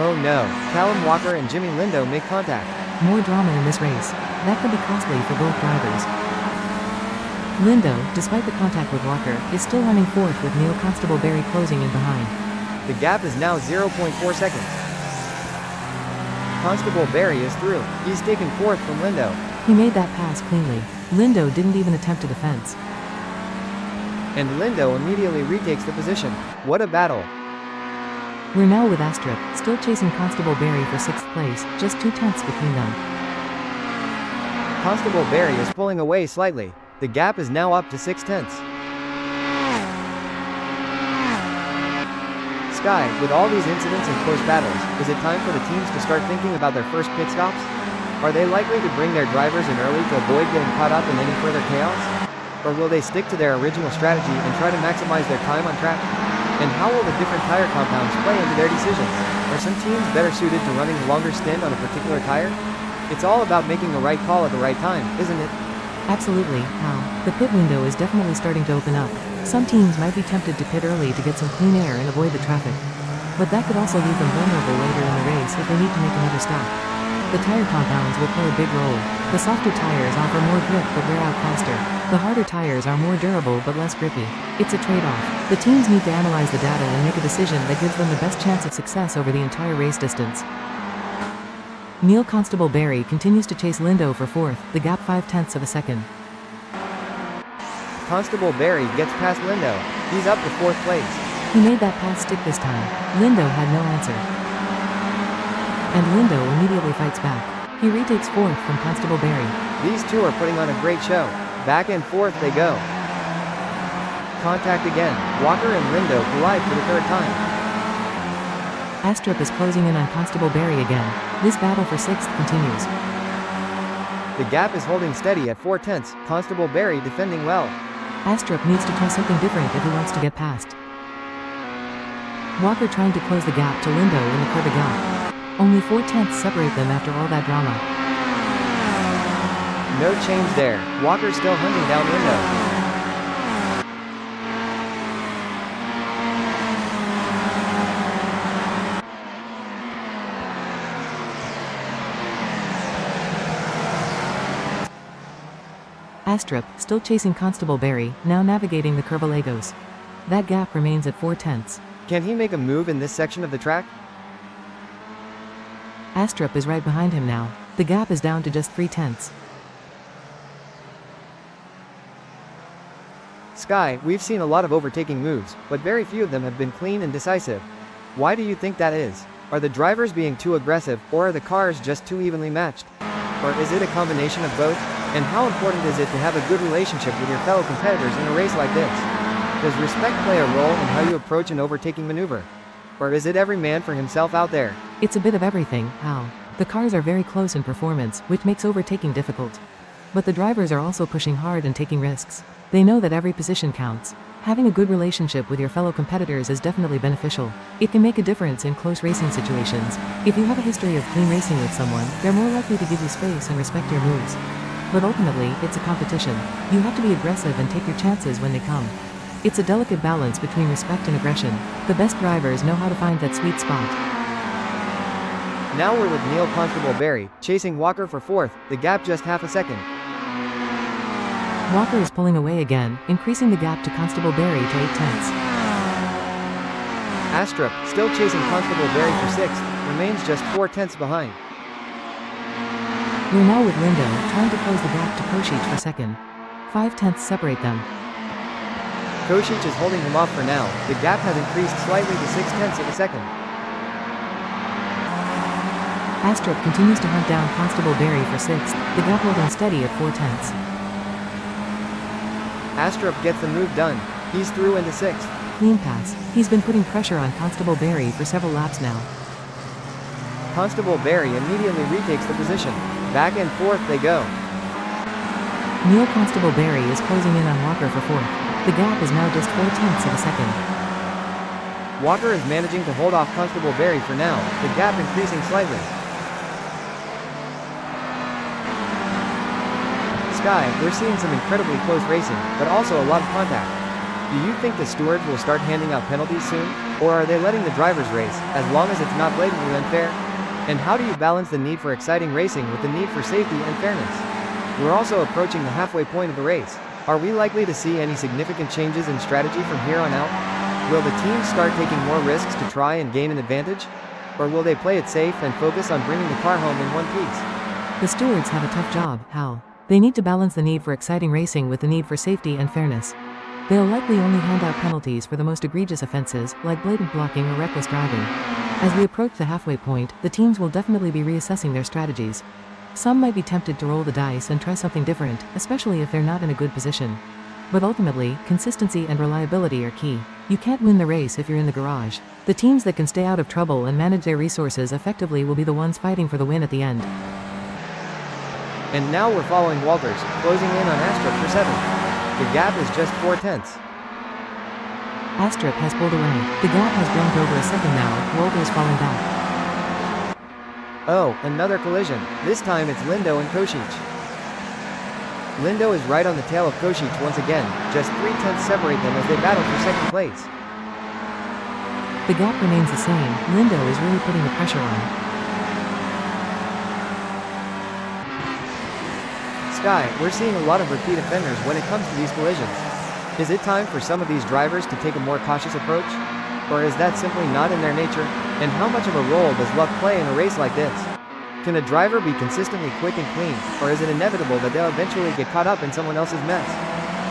Oh no, Callum Walker and Jimmy Lindo make contact. More drama in this race. That could be costly for both drivers. Lindo, despite the contact with Walker, is still running fourth with Neil Constable Barry closing in behind. The gap is now 0.4 seconds. Constable Barry is through. He's taken fourth from Lindo. He made that pass cleanly. Lindo didn't even attempt a defense. And Lindo immediately retakes the position. What a battle. We're now with Astrup, still chasing Constable Barry for 6th place, just 0.2 between them. Constable Barry is pulling away slightly. The gap is now up to 0.6. Sky, with all these incidents and close battles, is it time for the teams to start thinking about their first pit stops? Are they likely to bring their drivers in early to avoid getting caught up in any further chaos? Or will they stick to their original strategy and try to maximize their time on track? And how will the different tire compounds play into their decisions? Are some teams better suited to running a longer stint on a particular tire? It's all about making the right call at the right time, isn't it? Absolutely, Hal. The pit window is definitely starting to open up. Some teams might be tempted to pit early to get some clean air and avoid the traffic. But that could also leave them vulnerable later in the race if they need to make another stop. The tire compounds will play a big role. The softer tires offer more grip but wear out faster. The harder tires are more durable but less grippy. It's a trade-off. The teams need to analyze the data and make a decision that gives them the best chance of success over the entire race distance. Neil Constable Barry continues to chase Lindo for fourth, the gap 0.5 of a second. Constable Barry gets past Lindo. He's up to fourth place. He made that pass stick this time. Lindo had no answer. And Lindo immediately fights back. He retakes fourth from Constable Barry. These two are putting on a great show. Back and forth they go. Contact again. Walker and Lindo collide for the third time. Astrup is closing in on Constable Barry again. This battle for 6th continues. The gap is holding steady at 0.4. Constable Barry defending well. Astrup needs to try something different if he wants to get past. Walker trying to close the gap to Lindo in the curve gap. Only 0.4 separate them after all that drama. No change there. Walker still hunting down Lindo. Astrup, still chasing Constable Barry, now navigating the Curvalagos. That gap remains at 0.4. Can he make a move in this section of the track? Astrup is right behind him now. The gap is down to just 0.3. Sky, we've seen a lot of overtaking moves, but very few of them have been clean and decisive. Why do you think that is? Are the drivers being too aggressive, or are the cars just too evenly matched? Or is it a combination of both? And how important is it to have a good relationship with your fellow competitors in a race like this? Does respect play a role in how you approach an overtaking maneuver? Or is it every man for himself out there? It's a bit of everything, Hal. The cars are very close in performance, which makes overtaking difficult. But the drivers are also pushing hard and taking risks. They know that every position counts. Having a good relationship with your fellow competitors is definitely beneficial. It can make a difference in close racing situations. If you have a history of clean racing with someone, they're more likely to give you space and respect your moves. But ultimately, it's a competition. You have to be aggressive and take your chances when they come. It's a delicate balance between respect and aggression. The best drivers know how to find that sweet spot. Now we're with Neil Constable Barry, chasing Walker for fourth, the gap just half a second. Walker is pulling away again, increasing the gap to Constable Barry to 0.8. Astrup, still chasing Constable Barry for sixth, remains just 0.4 behind. We're now with Lindo, trying to close the gap to Koscic for second. 0.5 separate them. Koscic is holding him off for now. The gap has increased slightly to 0.6 of a second. Astrup continues to hunt down Constable Barry for 6th, the gap holding steady at 4/10. Astrup gets the move done. He's through into 6th. Clean pass. He's been putting pressure on Constable Barry for several laps now. Constable Barry immediately retakes the position. Back and forth they go. Neil Constable Barry is closing in on Walker for 4th. The gap is now just 4/10 of a second. Walker is managing to hold off Constable Barry for now, the gap increasing slightly. Sky, we're seeing some incredibly close racing, but also a lot of contact. Do you think the stewards will start handing out penalties soon? Or are they letting the drivers race, as long as it's not blatantly unfair? And how do you balance the need for exciting racing with the need for safety and fairness? We're also approaching the halfway point of the race. Are we likely to see any significant changes in strategy from here on out? Will the teams start taking more risks to try and gain an advantage? Or will they play it safe and focus on bringing the car home in one piece? The stewards have a tough job, Hal. They need to balance the need for exciting racing with the need for safety and fairness. They'll likely only hand out penalties for the most egregious offenses, like blatant blocking or reckless driving. As we approach the halfway point, the teams will definitely be reassessing their strategies. Some might be tempted to roll the dice and try something different, especially if they're not in a good position. But ultimately, consistency and reliability are key. You can't win the race if you're in the garage. The teams that can stay out of trouble and manage their resources effectively will be the ones fighting for the win at the end. And now we're following Walters, closing in on Astrup for 7th. The gap is just 4/10. Astrup has pulled away. The gap has grown to over a second now, Walters falling back. Oh, another collision. This time it's Lindo and Kosic. Lindo is right on the tail of Kosic once again, just 3/10 separate them as they battle for second place. The gap remains the same, Lindo is really putting the pressure on. Sky, we're seeing a lot of repeat offenders when it comes to these collisions. Is it time for some of these drivers to take a more cautious approach? Or is that simply not in their nature? And how much of a role does luck play in a race like this? Can a driver be consistently quick and clean, or is it inevitable that they'll eventually get caught up in someone else's mess?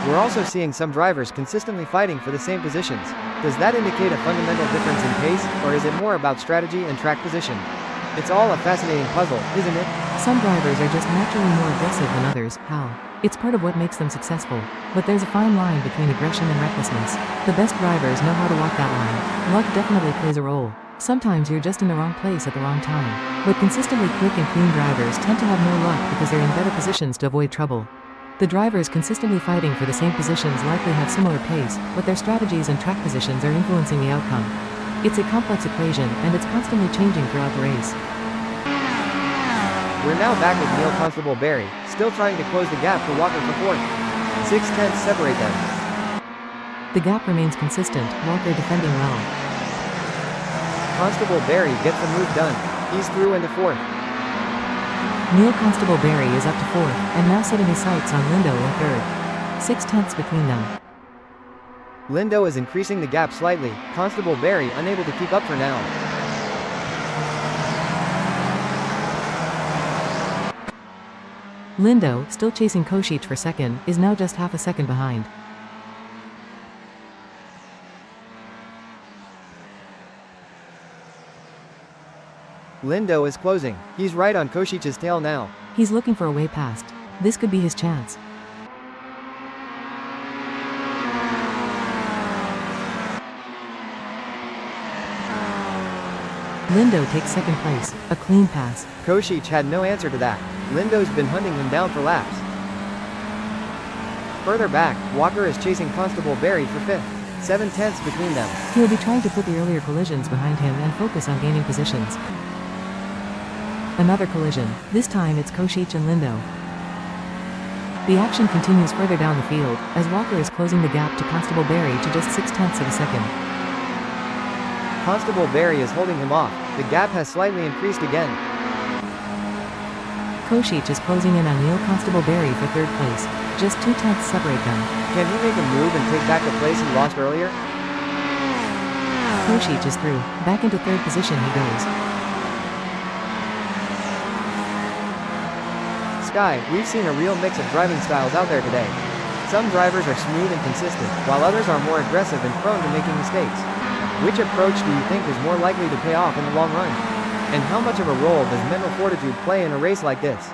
We're also seeing some drivers consistently fighting for the same positions. Does that indicate a fundamental difference in pace, or is it more about strategy and track position? It's all a fascinating puzzle, isn't it? Some drivers are just naturally more aggressive than others, Hal. It's part of what makes them successful. But there's a fine line between aggression and recklessness. The best drivers know how to walk that line. Luck definitely plays a role. Sometimes you're just in the wrong place at the wrong time. But consistently quick and clean drivers tend to have more luck because they're in better positions to avoid trouble. The drivers consistently fighting for the same positions likely have similar pace, but their strategies and track positions are influencing the outcome. It's a complex equation, and it's constantly changing throughout the race. We're now back with Neil Constable Barry, still trying to close the gap to Walker for 4th. 6/10 separate them. The gap remains consistent, Walker defending well. Constable Barry gets the move done. He's through into 4th. Neil Constable Barry is up to 4th, and now setting his sights on Lindo in 3rd. 6/10 between them. Lindo is increasing the gap slightly, Constable Barry unable to keep up for now. Lindo, still chasing Kosic for 2nd, is now just half a second behind. Lindo is closing. He's right on Kosic's tail now. He's looking for a way past. This could be his chance. Lindo takes 2nd place, a clean pass. Kosic had no answer to that. Lindo's been hunting him down for laps. Further back, Walker is chasing Constable Barry for 5th. 7/10 between them. He'll be trying to put the earlier collisions behind him and focus on gaining positions. Another collision. This time it's Kosic and Lindo. The action continues further down the field, as Walker is closing the gap to Constable Barry to just 6/10 of a second. Constable Barry is holding him off. The gap has slightly increased again. Kosic is closing in on Neil Constable Barry for 3rd place. Just 2/10 separate them. Can he make a move and take back the place he lost earlier? Kosic is through. Back into 3rd position he goes. Sky, we've seen a real mix of driving styles out there today. Some drivers are smooth and consistent, while others are more aggressive and prone to making mistakes. Which approach do you think is more likely to pay off in the long run? And how much of a role does mental fortitude play in a race like this?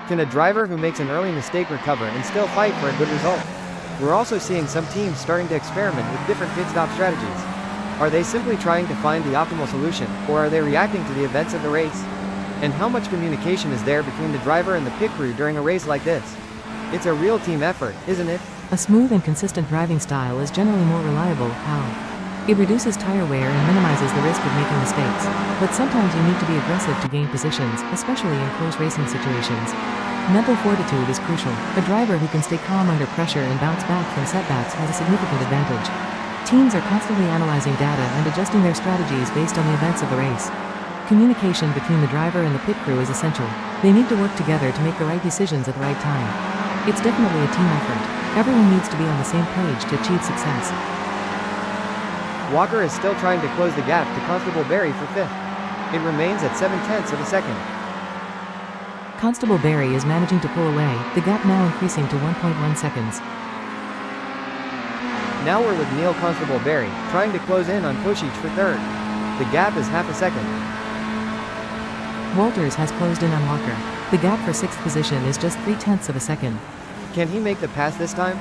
Can a driver who makes an early mistake recover and still fight for a good result? We're also seeing some teams starting to experiment with different pit stop strategies. Are they simply trying to find the optimal solution, or are they reacting to the events of the race? And how much communication is there between the driver and the pit crew during a race like this? It's a real team effort, isn't it? A smooth and consistent driving style is generally more reliable. How? It reduces tire wear and minimizes the risk of making mistakes. But sometimes you need to be aggressive to gain positions, especially in close racing situations. Mental fortitude is crucial. A driver who can stay calm under pressure and bounce back from setbacks has a significant advantage. Teams are constantly analyzing data and adjusting their strategies based on the events of the race. Communication between the driver and the pit crew is essential. They need to work together to make the right decisions at the right time. It's definitely a team effort. Everyone needs to be on the same page to achieve success. Walker is still trying to close the gap to Constable Barry for 5th. It remains at 0.7 of a second. Constable Barry is managing to pull away, the gap now increasing to 1.1 seconds. Now we're with Neil Constable Barry, trying to close in on Košić for 3rd. The gap is half a second. Walters has closed in on Walker. The gap for 6th position is just 0.3 of a second. Can he make the pass this time?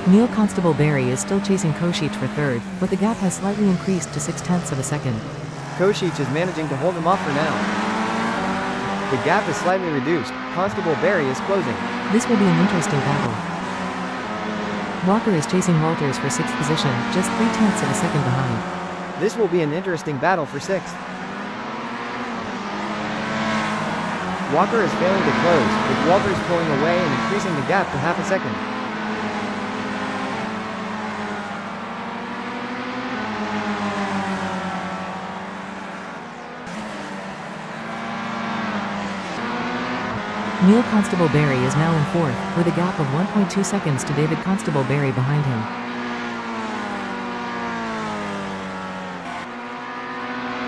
Neil Constable Barry is still chasing Košić for 3rd, but the gap has slightly increased to 0.6 of a second. Košić is managing to hold him off for now. The gap is slightly reduced. Constable Barry is closing. This will be an interesting battle. Walker is chasing Walters for 6th position, just 0.3 of a second behind. This will be an interesting battle for 6th. Walker is failing to close, with Walters pulling away and increasing the gap to half a second. Neil Constable Barry is now in 4th, with a gap of 1.2 seconds to David Constable Barry behind him.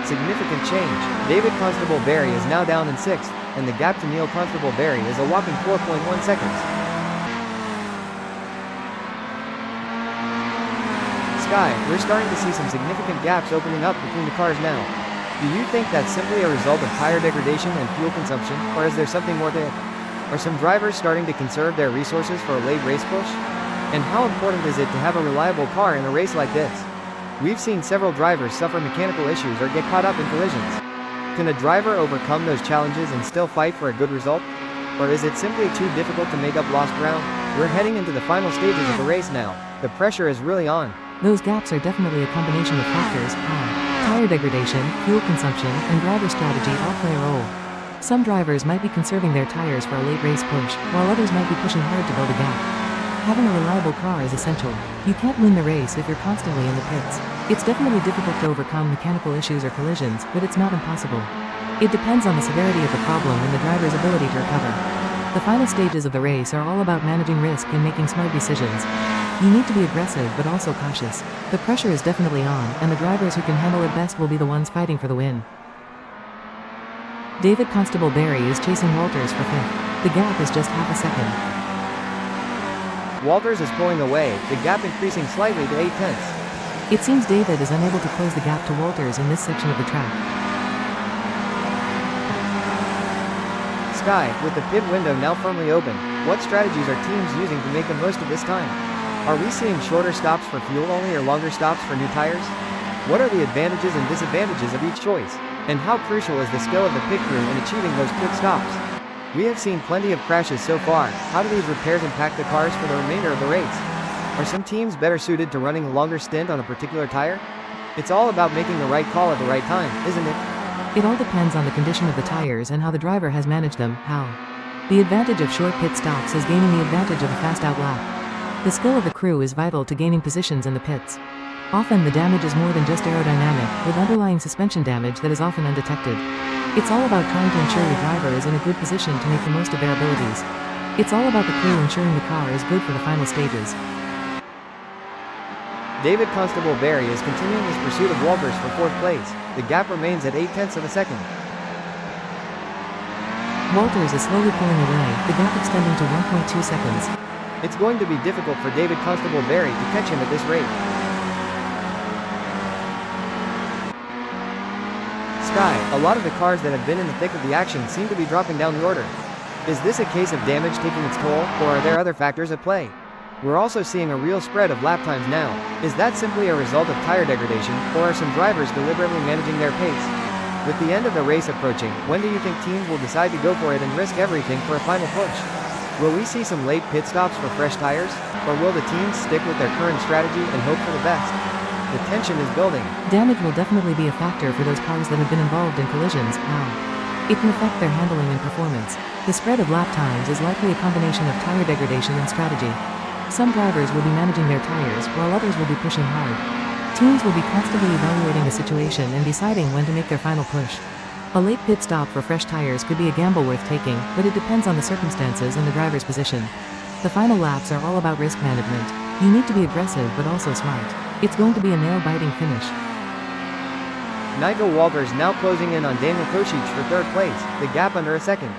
Significant change. David Constable Barry is now down in 6th, and the gap to Neil Constable Barry is a whopping 4.1 seconds. Sky, we're starting to see some significant gaps opening up between the cars now. Do you think that's simply a result of tire degradation and fuel consumption, or is there something more to it? Are some drivers starting to conserve their resources for a late race push? And how important is it to have a reliable car in a race like this? We've seen several drivers suffer mechanical issues or get caught up in collisions. Can a driver overcome those challenges and still fight for a good result? Or is it simply too difficult to make up lost ground? We're heading into the final stages of the race now. The pressure is really on. Those gaps are definitely a combination of factors. Tire degradation, fuel consumption, and driver strategy all play a role. Some drivers might be conserving their tires for a late race push, while others might be pushing hard to build a gap. Having a reliable car is essential. You can't win the race if you're constantly in the pits. It's definitely difficult to overcome mechanical issues or collisions, but it's not impossible. It depends on the severity of the problem and the driver's ability to recover. The final stages of the race are all about managing risk and making smart decisions. You need to be aggressive but also cautious. The pressure is definitely on, and the drivers who can handle it best will be the ones fighting for the win. David Constable Barry is chasing Walters for 5th. The gap is just half a second. Walters is pulling away, the gap increasing slightly to 0.8. It seems David is unable to close the gap to Walters in this section of the track. Sky, with the pit window now firmly open, what strategies are teams using to make the most of this time? Are we seeing shorter stops for fuel only or longer stops for new tires? What are the advantages and disadvantages of each choice? And how crucial is the skill of the pit crew in achieving those quick stops? We have seen plenty of crashes so far. How do these repairs impact the cars for the remainder of the race? Are some teams better suited to running a longer stint on a particular tire? It's all about making the right call at the right time, isn't it? It all depends on the condition of the tires and how the driver has managed them. How? The advantage of short pit stops is gaining the advantage of a fast out lap. The skill of the crew is vital to gaining positions in the pits. Often the damage is more than just aerodynamic, with underlying suspension damage that is often undetected. It's all about trying to ensure your driver is in a good position to make the most of their abilities. It's all about the crew ensuring the car is good for the final stages. David Constable Barry is continuing his pursuit of Walters for 4th place. The gap remains at 0.8 of a second. Walters is slowly pulling away, the gap extending to 1.2 seconds. It's going to be difficult for David Constable Barry to catch him at this rate. Sky, a lot of the cars that have been in the thick of the action seem to be dropping down the order. Is this a case of damage taking its toll, or are there other factors at play? We're also seeing a real spread of lap times now. Is that simply a result of tire degradation, or are some drivers deliberately managing their pace? With the end of the race approaching, when do you think teams will decide to go for it and risk everything for a final push? Will we see some late pit stops for fresh tires? Or will the teams stick with their current strategy and hope for the best? The tension is building. Damage will definitely be a factor for those cars that have been involved in collisions. How? It can affect their handling and performance. The spread of lap times is likely a combination of tire degradation and strategy. Some drivers will be managing their tires, while others will be pushing hard. Teams will be constantly evaluating the situation and deciding when to make their final push. A late pit stop for fresh tires could be a gamble worth taking, but it depends on the circumstances and the driver's position. The final laps are all about risk management. You need to be aggressive but also smart. It's going to be a nail-biting finish. Nigel Walters now closing in on Daniel Kosich for third place, the gap under a second.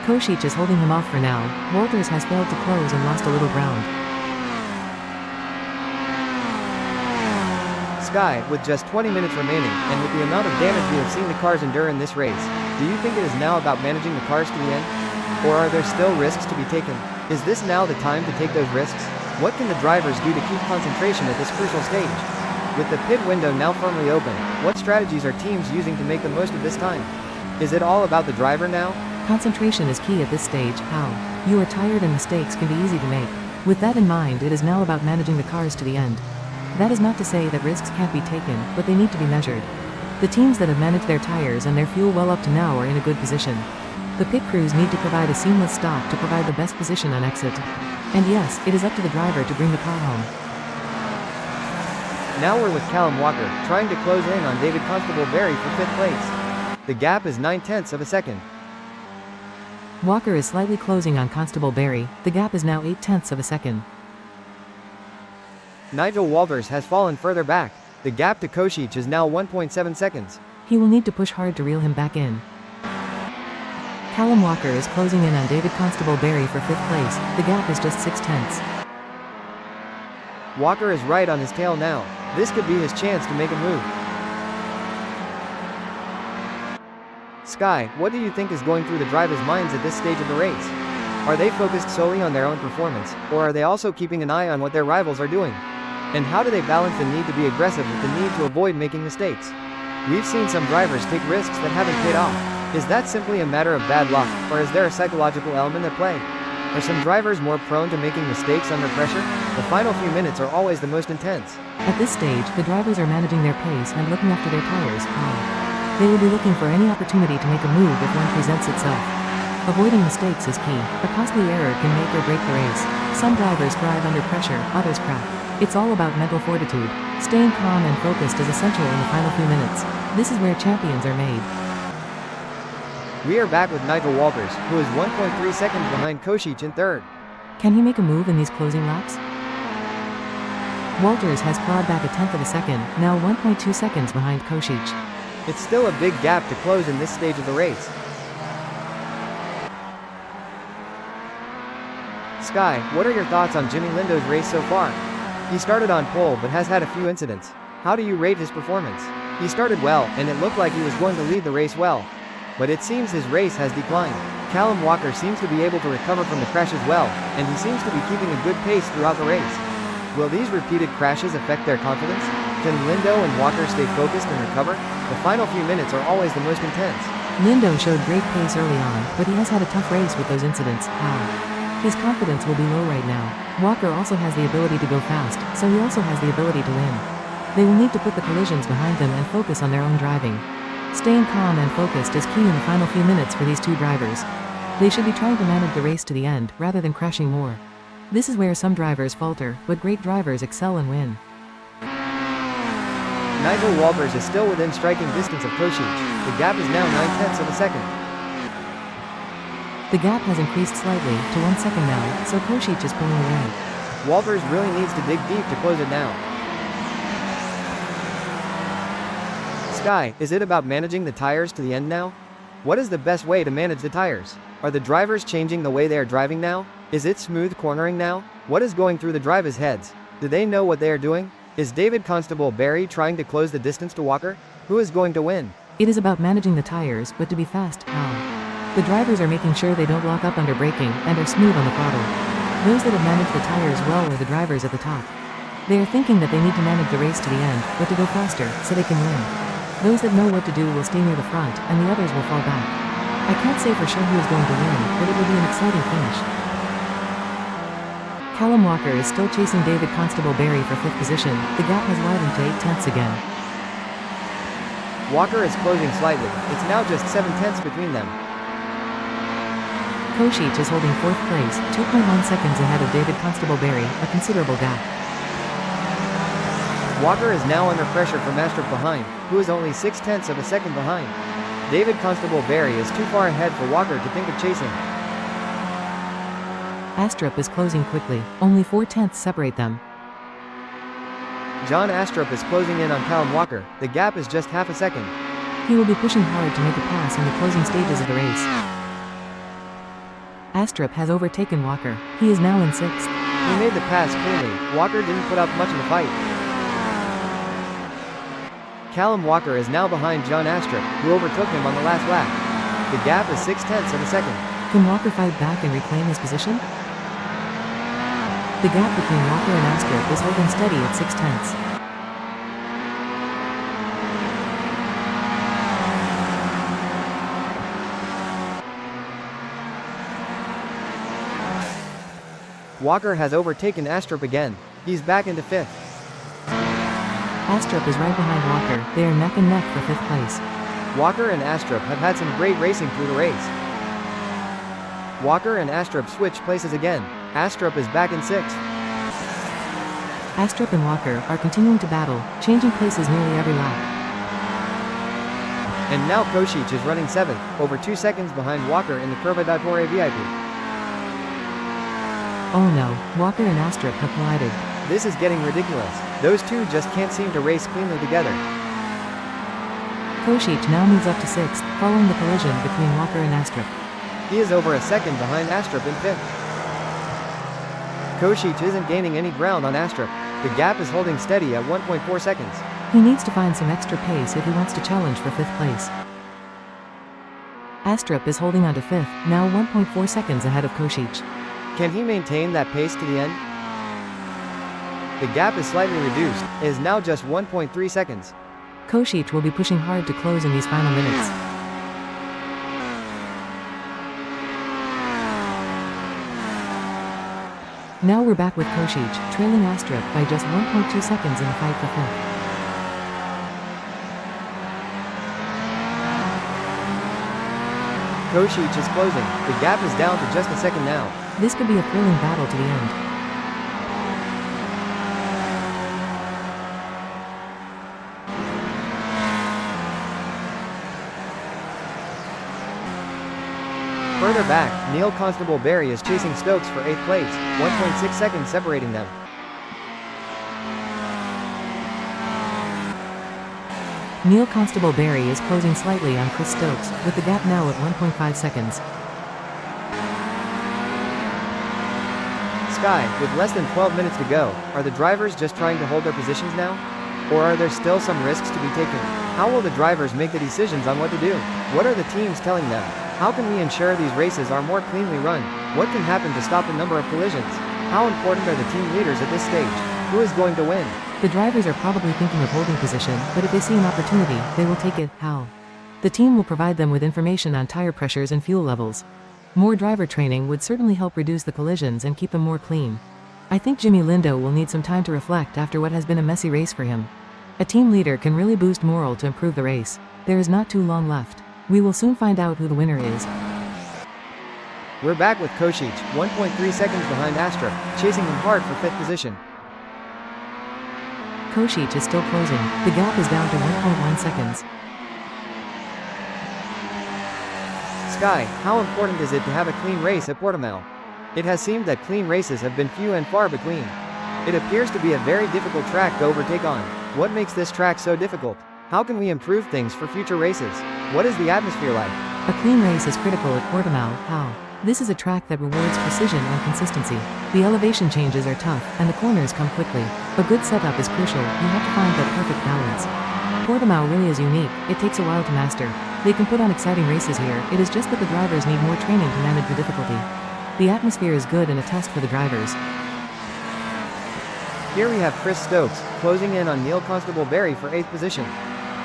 Kosich is holding him off for now. Walters has failed to close and lost a little ground. Sky, with just 20 minutes remaining, and with the amount of damage we have seen the cars endure in this race, do you think it is now about managing the cars to the end? Or are there still risks to be taken? Is this now the time to take those risks? What can the drivers do to keep concentration at this crucial stage? With the pit window now firmly open, what strategies are teams using to make the most of this time? Is it all about the driver now? Concentration is key at this stage. How? You are tired and mistakes can be easy to make. With that in mind, it is now about managing the cars to the end. That is not to say that risks can't be taken, but they need to be measured. The teams that have managed their tires and their fuel well up to now are in a good position. The pit crews need to provide a seamless stop to provide the best position on exit. And yes, it is up to the driver to bring the car home. Now we're with Callum Walker, trying to close in on David Constable Barry for 5th place. The gap is 9/10 of a second. Walker is slightly closing on Constable Barry. The gap is now 0.8 of a second. Nigel Walters has fallen further back. The gap to Kosich is now 1.7 seconds. He will need to push hard to reel him back in. Callum Walker is closing in on David Constable Barry for 5th place. The gap is just 0.6. Walker is right on his tail now. This could be his chance to make a move. Sky, what do you think is going through the drivers' minds at this stage of the race? Are they focused solely on their own performance, or are they also keeping an eye on what their rivals are doing? And how do they balance the need to be aggressive with the need to avoid making mistakes? We've seen some drivers take risks that haven't paid off. Is that simply a matter of bad luck, or is there a psychological element at play? Are some drivers more prone to making mistakes under pressure? The final few minutes are always the most intense. At this stage, the drivers are managing their pace and looking after their tires. They will be looking for any opportunity to make a move if one presents itself. Avoiding mistakes is key. A costly error can make or break the race. Some drivers thrive under pressure, others crack. It's all about mental fortitude. Staying calm and focused is essential in the final few minutes. This is where champions are made. We are back with Nigel Walters, who is 1.3 seconds behind Kosich in third. Can he make a move in these closing laps? Walters has clawed back 1/10 of a second, now 1.2 seconds behind Kosich. It's still a big gap to close in this stage of the race. Sky, what are your thoughts on Jimmy Lindo's race so far? He started on pole but has had a few incidents. How do you rate his performance? He started well, and it looked like he was going to lead the race well. But it seems his race has declined. Callum Walker seems to be able to recover from the crash as well, and he seems to be keeping a good pace throughout the race. Will these repeated crashes affect their confidence? Can Lindo and Walker stay focused and recover? The final few minutes are always the most intense. Lindo showed great pace early on, but he has had a tough race with those incidents. His confidence will be low right now. Walker also has the ability to go fast, so he also has the ability to win. They will need to put the collisions behind them and focus on their own driving. Staying calm and focused is key in the final few minutes for these two drivers. They should be trying to manage the race to the end, rather than crashing more. This is where some drivers falter, but great drivers excel and win. Nigel Walters is still within striking distance of Kosich. The gap is now 9/10 of a second. The gap has increased slightly, to 1 second now, so Kosich is pulling away. Walters really needs to dig deep to close it now. Sky, is it about managing the tires to the end now? What is the best way to manage the tires? Are the drivers changing the way they are driving now? Is it smooth cornering now? What is going through the drivers' heads? Do they know what they are doing? Is David Constable Barry trying to close the distance to Walker? Who is going to win? It is about managing the tires, but to be fast, how? The drivers are making sure they don't lock up under braking and are smooth on the throttle. Those that have managed the tires well are the drivers at the top. They are thinking that they need to manage the race to the end, but to go faster, so they can win. Those that know what to do will stay near the front, and the others will fall back. I can't say for sure who is going to win, but it will be an exciting finish. Callum Walker is still chasing David Constable Barry for 5th position. The gap has widened to 8 tenths again. Walker is closing slightly. It's now just 7 tenths between them. Kosic is holding 4th place, 2.1 seconds ahead of David Constable Barry, a considerable gap. Walker is now under pressure from Astrup behind, who is only 6 tenths of a second behind. David Constable Barry is too far ahead for Walker to think of chasing. Astrup is closing quickly, only 4 tenths separate them. John Astrup is closing in on Callum Walker. The gap is just half a second. He will be pushing hard to make a pass in the closing stages of the race. Astrup has overtaken Walker. He is now in 6th. He made the pass cleanly. Walker didn't put up much of a fight. Callum Walker is now behind John Astrup, who overtook him on the last lap. The gap is 6 tenths of a second. Can Walker fight back and reclaim his position? The gap between Walker and Astrup is holding steady at 6 tenths. Walker has overtaken Astrup again. He's back into 5th. Astrup is right behind Walker. They are neck and neck for 5th place. Walker and Astrup have had some great racing through the race. Walker and Astrup switch places again. Astrup is back in 6th. Astrup and Walker are continuing to battle, changing places nearly every lap. And now Kosic is running 7th, over 2 seconds behind Walker in the Curva d'Attore VIP. Oh no, Walker and Astrup have collided. This is getting ridiculous. Those two just can't seem to race cleanly together. Kosic now moves up to 6th, following the collision between Walker and Astrup. He is over a second behind Astrup in 5th. Kosic isn't gaining any ground on Astrup. The gap is holding steady at 1.4 seconds. He needs to find some extra pace if he wants to challenge for 5th place. Astrup is holding on to 5th, now 1.4 seconds ahead of Kosic. Can he maintain that pace to the end? The gap is slightly reduced. It is now just 1.3 seconds. Kosic will be pushing hard to close in these final minutes. Now we're back with Kosic, trailing Astrup by just 1.2 seconds in the fight for 5th. Kosic is closing. The gap is down to just a second now. This could be a thrilling battle to the end. Further back, Neil Constable Barry is chasing Stokes for 8th place, 1.6 seconds separating them. Neil Constable Barry is closing slightly on Chris Stokes, with the gap now at 1.5 seconds. Sky, with less than 12 minutes to go, are the drivers just trying to hold their positions now? Or are there still some risks to be taken? How will the drivers make the decisions on what to do? What are the teams telling them? How can we ensure these races are more cleanly run? What can happen to stop the number of collisions? How important are the team leaders at this stage? Who is going to win? The drivers are probably thinking of holding position, but if they see an opportunity, they will take it. How? The team will provide them with information on tire pressures and fuel levels. More driver training would certainly help reduce the collisions and keep them more clean. I think Jimmy Lindo will need some time to reflect after what has been a messy race for him. A team leader can really boost morale to improve the race. There is not too long left. We will soon find out who the winner is. We're back with Kosic, 1.3 seconds behind Astrup, chasing him hard for 5th position. Kosic is still closing. The gap is down to 1.1 seconds. Sky, how important is it to have a clean race at Portimao? It has seemed that clean races have been few and far between. It appears to be a very difficult track to overtake on. What makes this track so difficult? How can we improve things for future races? What is the atmosphere like? A clean race is critical at Portimao. How? This is a track that rewards precision and consistency. The elevation changes are tough, and the corners come quickly. A good setup is crucial. You have to find that perfect balance. Portimao really is unique, it takes a while to master. They can put on exciting races here, it is just that the drivers need more training to manage the difficulty. The atmosphere is good and a test for the drivers. Here we have Chris Stokes, closing in on Neil Constable-Barry for 8th position.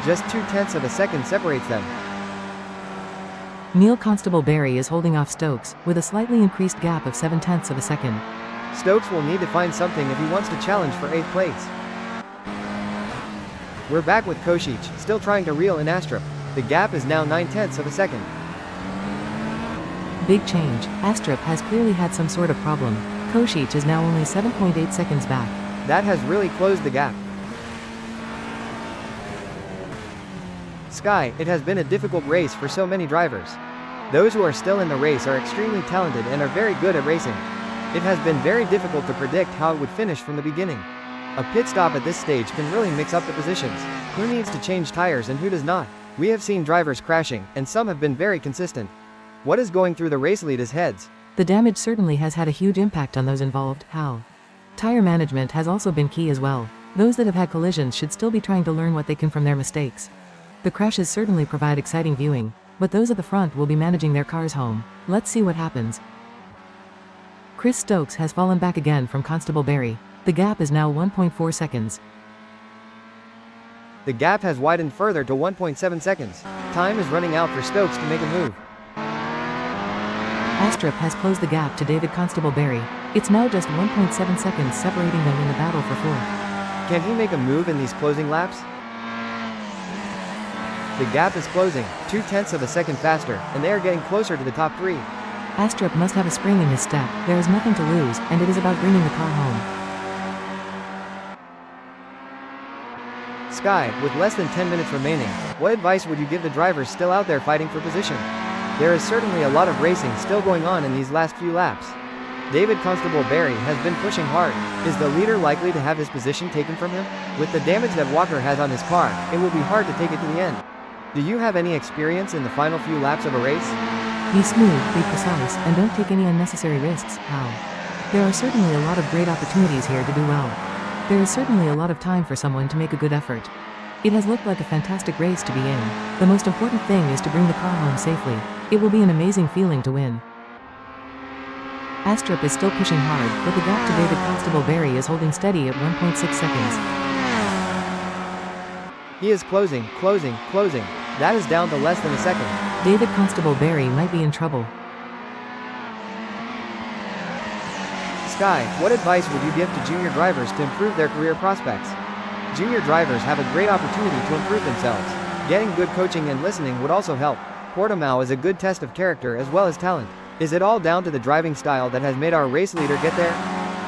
Just 0.2 of a second separates them. Neil Constable-Barry is holding off Stokes, with a slightly increased gap of 0.7 of a second. Stokes will need to find something if he wants to challenge for 8th place. We're back with Kosic, still trying to reel in Astrup. The gap is now 0.9 of a second. Big change, Astrup has clearly had some sort of problem. Kosic is now only 7.8 seconds back. That has really closed the gap. Sky, it has been a difficult race for so many drivers. Those who are still in the race are extremely talented and are very good at racing. It has been very difficult to predict how it would finish from the beginning. A pit stop at this stage can really mix up the positions. Who needs to change tires and who does not? We have seen drivers crashing, and some have been very consistent. What is going through the race leaders' heads? The damage certainly has had a huge impact on those involved. How? Tire management has also been key as well. Those that have had collisions should still be trying to learn what they can from their mistakes. The crashes certainly provide exciting viewing, but those at the front will be managing their cars home. Let's see what happens. Chris Stokes has fallen back again from Constable-Barry. The gap is now 1.4 seconds. The gap has widened further to 1.7 seconds. Time is running out for Stokes to make a move. Astrup has closed the gap to David Constable-Barry. It's now just 1.7 seconds separating them in the battle for 4th. Can he make a move in these closing laps? The gap is closing, 0.2 of a second faster, and they are getting closer to the top 3. Astrup must have a spring in his step, there is nothing to lose, and it is about bringing the car home. Sky, with less than 10 minutes remaining, what advice would you give the drivers still out there fighting for position? There is certainly a lot of racing still going on in these last few laps. David Constable-Barry has been pushing hard. Is the leader likely to have his position taken from him? With the damage that Walker has on his car, it will be hard to take it to the end. Do you have any experience in the final few laps of a race? Be smooth, be precise, and don't take any unnecessary risks. How? There are certainly a lot of great opportunities here to do well. There is certainly a lot of time for someone to make a good effort. It has looked like a fantastic race to be in. The most important thing is to bring the car home safely. It will be an amazing feeling to win. Astrup is still pushing hard, but the gap to David Constable-Barry is holding steady at 1.6 seconds. He is closing. That is down to less than a second. David Constable-Barry might be in trouble. Sky, what advice would you give to junior drivers to improve their career prospects? Junior drivers have a great opportunity to improve themselves. Getting good coaching and listening would also help. Portimao is a good test of character as well as talent. Is it all down to the driving style that has made our race leader get there?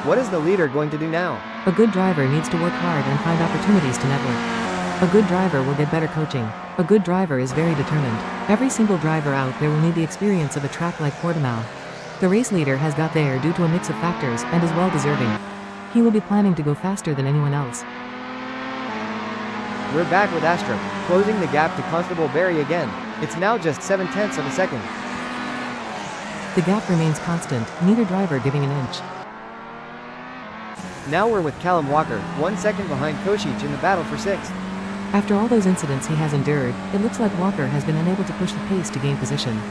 What is the leader going to do now? A good driver needs to work hard and find opportunities to network. A good driver will get better coaching. A good driver is very determined. Every single driver out there will need the experience of a track like Portimao. The race leader has got there due to a mix of factors and is well deserving. He will be planning to go faster than anyone else. We're back with Astrup, closing the gap to Constable-Barry again. It's now just 0.7 of a second. The gap remains constant, neither driver giving an inch. Now we're with Callum Walker, 1 second behind Kosic in the battle for 6th. After all those incidents he has endured, it looks like Walker has been unable to push the pace to gain position.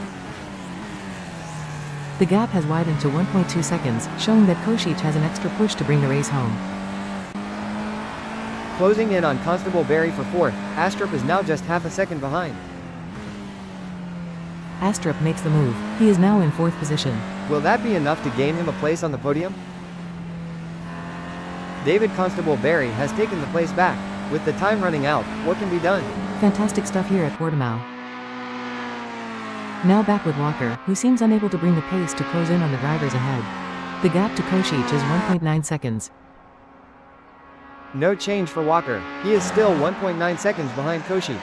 The gap has widened to 1.2 seconds, showing that Kosic has an extra push to bring the race home. Closing in on Constable-Barry for 4th, Astrup is now just half a second behind. Astrup makes the move. He is now in 4th position. Will that be enough to gain him a place on the podium? David Constable-Barry has taken the place back. With the time running out, what can be done? Fantastic stuff here at Portimao. Now back with Walker, who seems unable to bring the pace to close in on the drivers ahead. The gap to Kosic is 1.9 seconds. No change for Walker. He is still 1.9 seconds behind Kosic.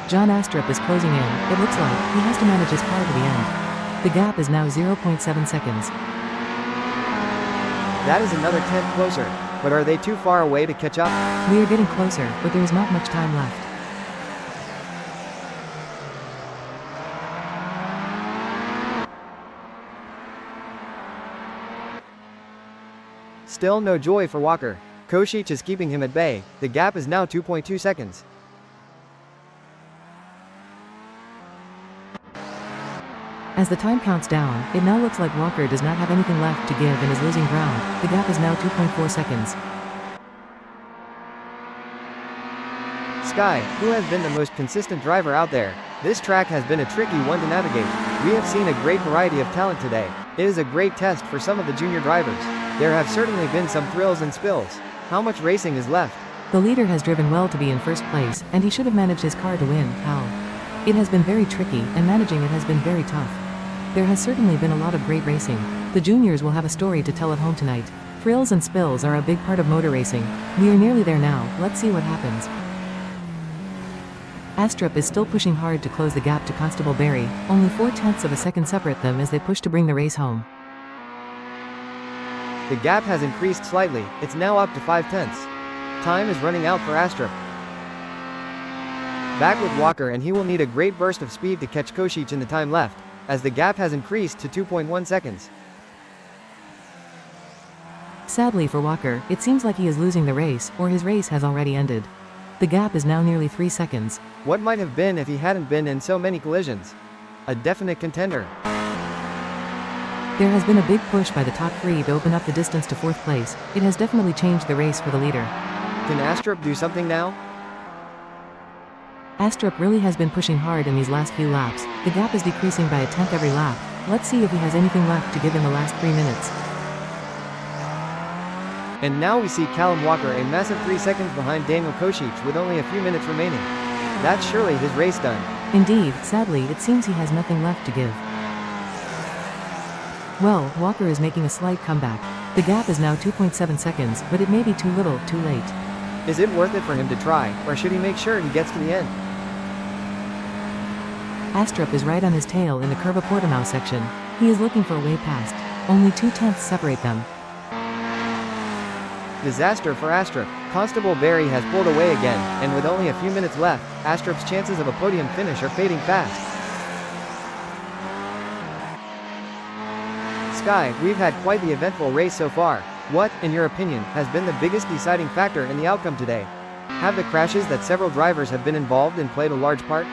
John Astrup is closing in. It looks like he has to manage his car to the end. The gap is now 0.7 seconds. That is another 10th closer. But are they too far away to catch up? We are getting closer, but there is not much time left. Still no joy for Walker. Kosic is keeping him at bay. The gap is now 2.2 seconds. As the time counts down, it now looks like Walker does not have anything left to give and is losing ground. The gap is now 2.4 seconds. Sky, who has been the most consistent driver out there? This track has been a tricky one to navigate. We have seen a great variety of talent today. It is a great test for some of the junior drivers. There have certainly been some thrills and spills. How much racing is left? The leader has driven well to be in first place, and he should have managed his car to win. How? It has been very tricky, and managing it has been very tough. There has certainly been a lot of great racing. The juniors will have a story to tell at home tonight. Thrills and spills are a big part of motor racing. We are nearly there now, let's see what happens. Astrup is still pushing hard to close the gap to Constable Barry. Only 0.4 of a second separate them as they push to bring the race home. The gap has increased slightly, it's now up to 0.5. Time is running out for Astrup. Back with Walker, and he will need a great burst of speed to catch Kosic in the time left, as the gap has increased to 2.1 seconds. Sadly for Walker, it seems like he is losing the race, or his race has already ended. The gap is now nearly 3 seconds. What might have been if he hadn't been in so many collisions? A definite contender. There has been a big push by the top three to open up the distance to 4th place. It has definitely changed the race for the leader. Can Astrup do something now? Astrup really has been pushing hard in these last few laps. The gap is decreasing by 1/10 every lap. Let's see if he has anything left to give in the last 3 minutes. And now we see Callum Walker a massive 3 seconds behind Daniel Kosic with only a few minutes remaining. That's surely his race done. Indeed, sadly it seems he has nothing left to give. Well, Walker is making a slight comeback. The gap is now 2.7 seconds, but it may be too little, too late. Is it worth it for him to try, or should he make sure he gets to the end? Astrup is right on his tail in the Curva Portimao section. He is looking for a way past. Only 0.2 separate them. Disaster for Astrup. Constable Barry has pulled away again, and with only a few minutes left, Astrup's chances of a podium finish are fading fast. Sky, we've had quite the eventful race so far. What, in your opinion, has been the biggest deciding factor in the outcome today? Have the crashes that several drivers have been involved in played a large part?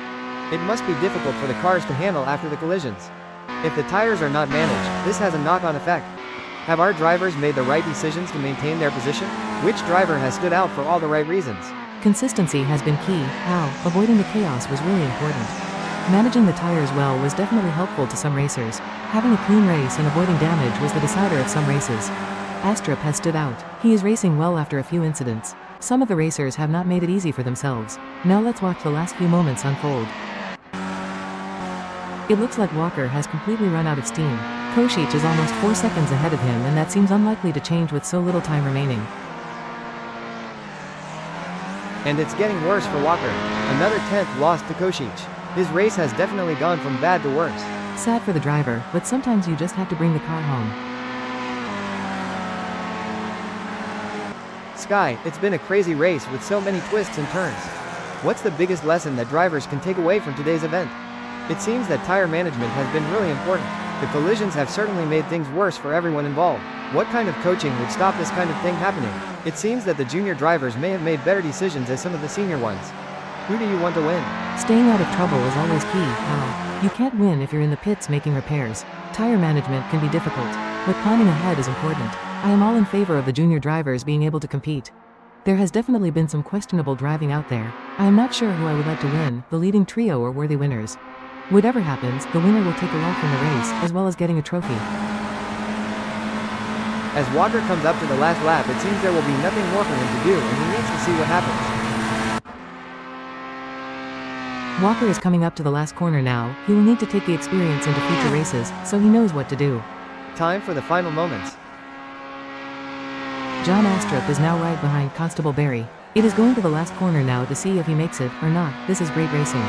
It must be difficult for the cars to handle after the collisions. If the tires are not managed, this has a knock-on effect. Have our drivers made the right decisions to maintain their position? Which driver has stood out for all the right reasons? Consistency has been key. How? Avoiding the chaos was really important. Managing the tires well was definitely helpful to some racers. Having a clean race and avoiding damage was the decider of some races. Astrup has stood out. He is racing well after a few incidents. Some of the racers have not made it easy for themselves. Now let's watch the last few moments unfold. It looks like Walker has completely run out of steam. Kosic is almost 4 seconds ahead of him, and that seems unlikely to change with so little time remaining. And it's getting worse for Walker. Another 10th lost to Kosic. His race has definitely gone from bad to worse. Sad for the driver, but sometimes you just have to bring the car home. Sky, it's been a crazy race with so many twists and turns. What's the biggest lesson that drivers can take away from today's event? It seems that tire management has been really important. The collisions have certainly made things worse for everyone involved. What kind of coaching would stop this kind of thing happening? It seems that the junior drivers may have made better decisions as some of the senior ones. Who do you want to win? Staying out of trouble is always key. How? You can't win if you're in the pits making repairs. Tire management can be difficult, but planning ahead is important. I am all in favor of the junior drivers being able to compete. There has definitely been some questionable driving out there. I am not sure who I would like to win, the leading trio or worthy winners. Whatever happens, the winner will take a lot from the race, as well as getting a trophy. As Walker comes up to the last lap, it seems there will be nothing more for him to do, and he needs to see what happens. Walker is coming up to the last corner now. He will need to take the experience into future races, so he knows what to do. Time for the final moments. John Astrup is now right behind Constable Barry. It is going to the last corner now to see if he makes it or not. This is great racing.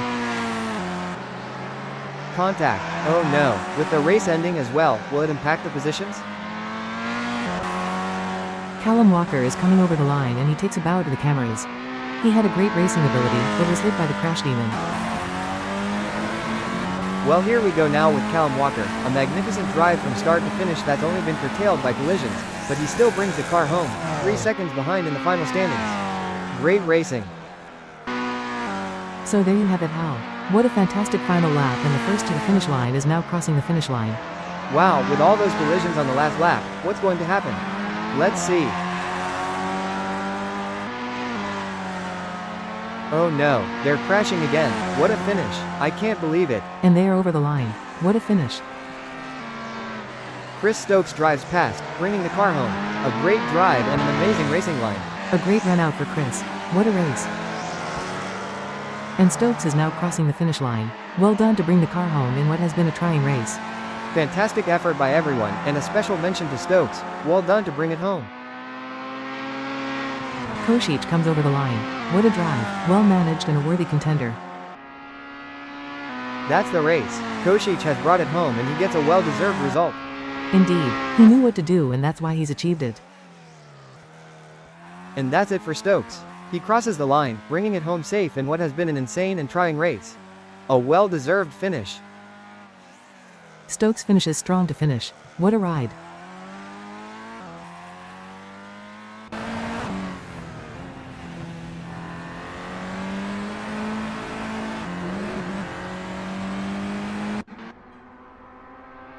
Contact. Oh no. With the race ending as well, will it impact the positions? Callum Walker is coming over the line and he takes a bow to the cameras. He had a great racing ability, but was hit by the crash demon. Well, here we go now with Callum Walker, a magnificent drive from start to finish that's only been curtailed by collisions, but he still brings the car home. 3 seconds behind in the final standings. Great racing. So there you have it, Hal. What a fantastic final lap, and the first to the finish line is now crossing the finish line. Wow, with all those collisions on the last lap, what's going to happen? Let's see. Oh no, they're crashing again. What a finish. I can't believe it. And they are over the line. What a finish. Chris Stokes drives past, bringing the car home. A great drive and an amazing racing line. A great run out for Chris. What a race. And Stokes is now crossing the finish line. Well done to bring the car home in what has been a trying race. Fantastic effort by everyone, and a special mention to Stokes. Well done to bring it home. Kosic comes over the line. What a drive. Well managed and a worthy contender. That's the race. Kosic has brought it home and he gets a well-deserved result. Indeed, he knew what to do, and that's why he's achieved it. And that's it for Stokes. He crosses the line, bringing it home safe in what has been an insane and trying race. A well-deserved finish. Stokes finishes strong to finish. What a ride.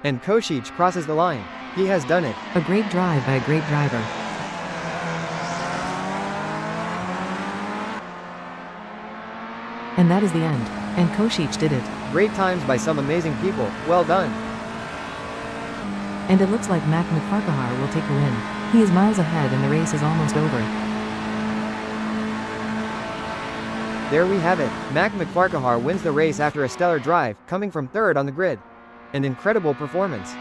And Kosic crosses the line. He has done it. A great drive by a great driver. And that is the end. And Kosic did it. Great times by some amazing people. Well done. And it looks like Mac McFarquhar will take the win. He is miles ahead and the race is almost over. There we have it. Mac McFarquhar wins the race after a stellar drive, coming from third on the grid. An incredible performance.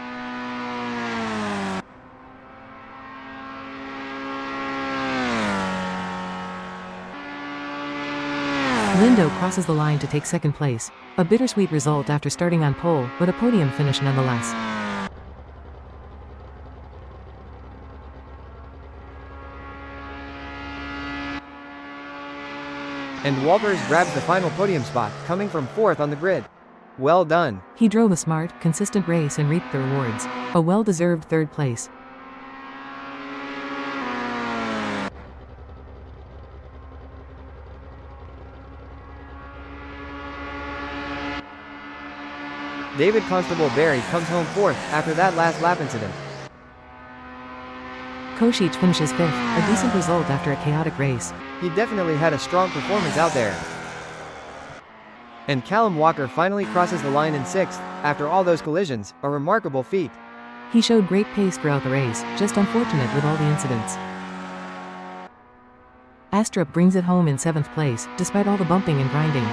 Lindo crosses the line to take second place. A bittersweet result after starting on pole, but a podium finish nonetheless. And Walters grabs the final podium spot, coming from fourth on the grid. Well done. He drove a smart, consistent race and reaped the rewards. A well-deserved third place. David Constable Barry comes home fourth after that last lap incident. Kosic finishes fifth, a decent result after a chaotic race. He definitely had a strong performance out there. And Callum Walker finally crosses the line in sixth, after all those collisions, a remarkable feat. He showed great pace throughout the race, just unfortunate with all the incidents. Astrup brings it home in seventh place, despite all the bumping and grinding.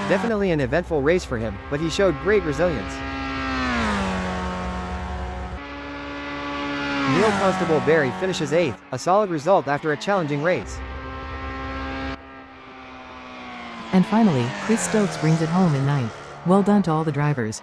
Definitely an eventful race for him, but he showed great resilience. Neil Constable Barry finishes eighth, a solid result after a challenging race. And finally, Chris Stokes brings it home in ninth. Well done to all the drivers.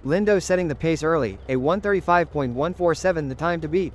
Lindo setting the pace early, a 1:35.147 the time to beat.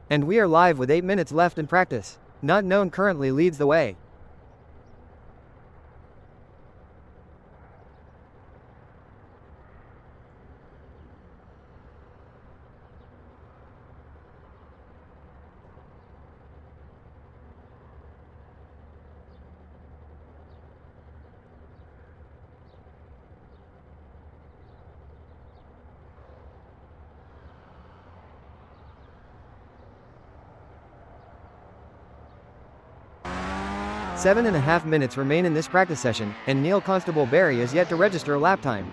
And we are live with 8 minutes left in practice. Not known currently leads the way. 7.5 minutes remain in this practice session, and Neil Constable Barry is yet to register a lap time.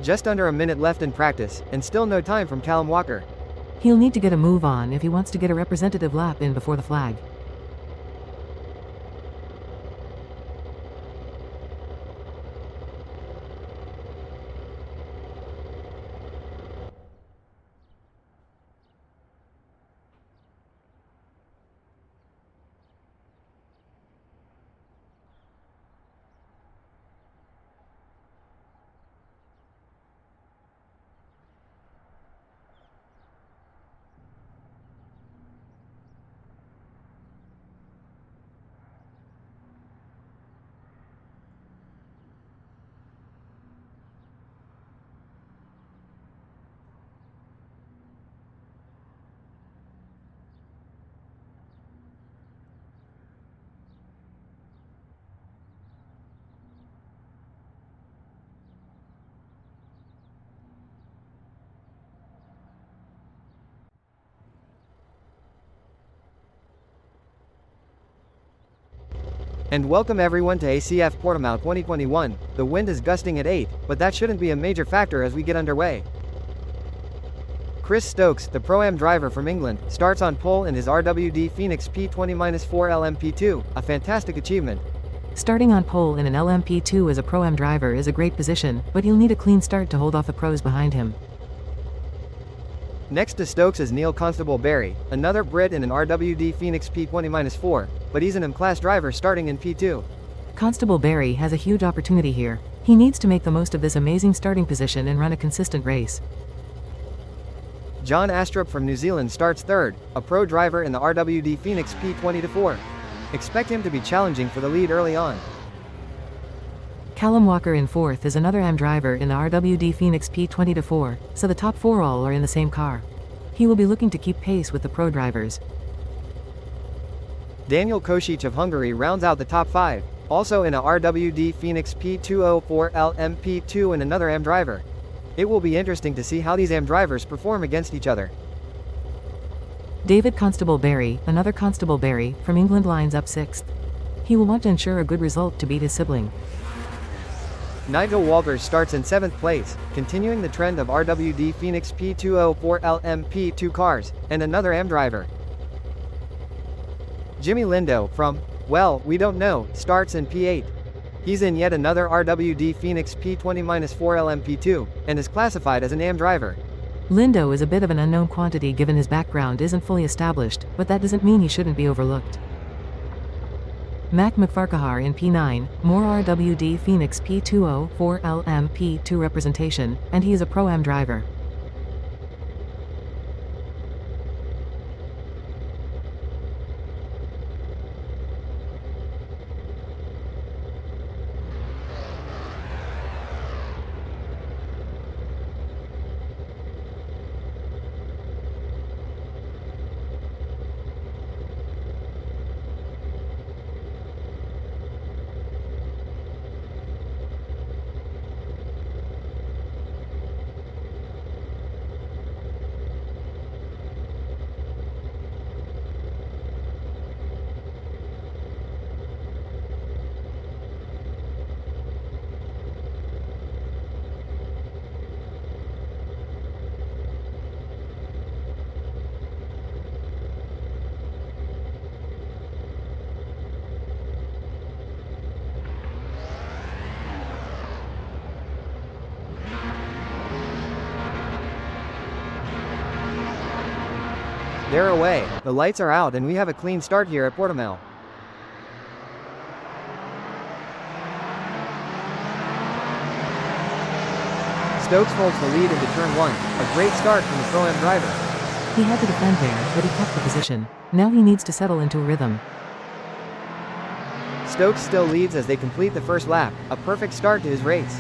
Just under a minute left in practice, and still no time from Callum Walker. He'll need to get a move on if he wants to get a representative lap in before the flag. And welcome everyone to ACF Portimao 2021. The wind is gusting at 8, but that shouldn't be a major factor as we get underway. Chris Stokes, the Pro-Am driver from England, starts on pole in his RWD Phoenix P20-4 LMP2, a fantastic achievement. Starting on pole in an LMP2 as a Pro-Am driver is a great position, but he'll need a clean start to hold off the pros behind him. Next to Stokes is Neil Constable-Barry, another Brit in an RWD Phoenix P20-4, but he's an M-Class driver starting in P2. Constable-Barry has a huge opportunity here. He needs to make the most of this amazing starting position and run a consistent race. John Astrup from New Zealand starts third, a pro driver in the RWD Phoenix P20-4. Expect him to be challenging for the lead early on. Callum Walker in fourth is another AM driver in the RWD Phoenix P20-4, so the top four all are in the same car. He will be looking to keep pace with the pro drivers. Daniel Kosic of Hungary rounds out the top 5, also in a RWD Phoenix P204 LMP2 and another AM driver. It will be interesting to see how these AM drivers perform against each other. David Constable-Barry, another Constable-Barry, from England lines up 6th. He will want to ensure a good result to beat his sibling. Nigel Walters starts in 7th place, continuing the trend of RWD Phoenix P204 LMP2 cars, and another AM driver. Jimmy Lindo from, well, we don't know, starts in P8. He's in yet another RWD Phoenix P20-4 LMP2, and is classified as an AM driver. Lindo is a bit of an unknown quantity given his background isn't fully established, but that doesn't mean he shouldn't be overlooked. Mac McFarquhar in P9, more RWD Phoenix P204 LMP2 representation, and he is a Pro-Am driver. They're away, the lights are out and we have a clean start here at Portimao. Stokes holds the lead into turn 1, a great start from the Pro-Am driver. He had to defend there, but he kept the position. Now he needs to settle into a rhythm. Stokes still leads as they complete the first lap, a perfect start to his race.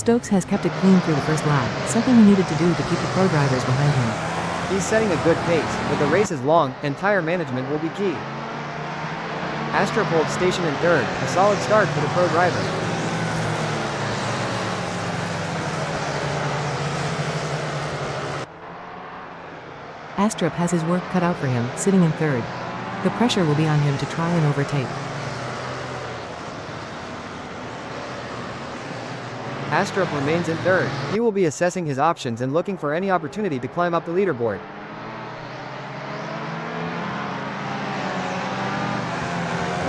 Stokes has kept it clean through the first lap, something he needed to do to keep the pro drivers behind him. He's setting a good pace, but the race is long, and tire management will be key. Astrup holds station in third, a solid start for the pro driver. Astrup has his work cut out for him, sitting in third. The pressure will be on him to try and overtake. Astrup remains in third. He will be assessing his options and looking for any opportunity to climb up the leaderboard.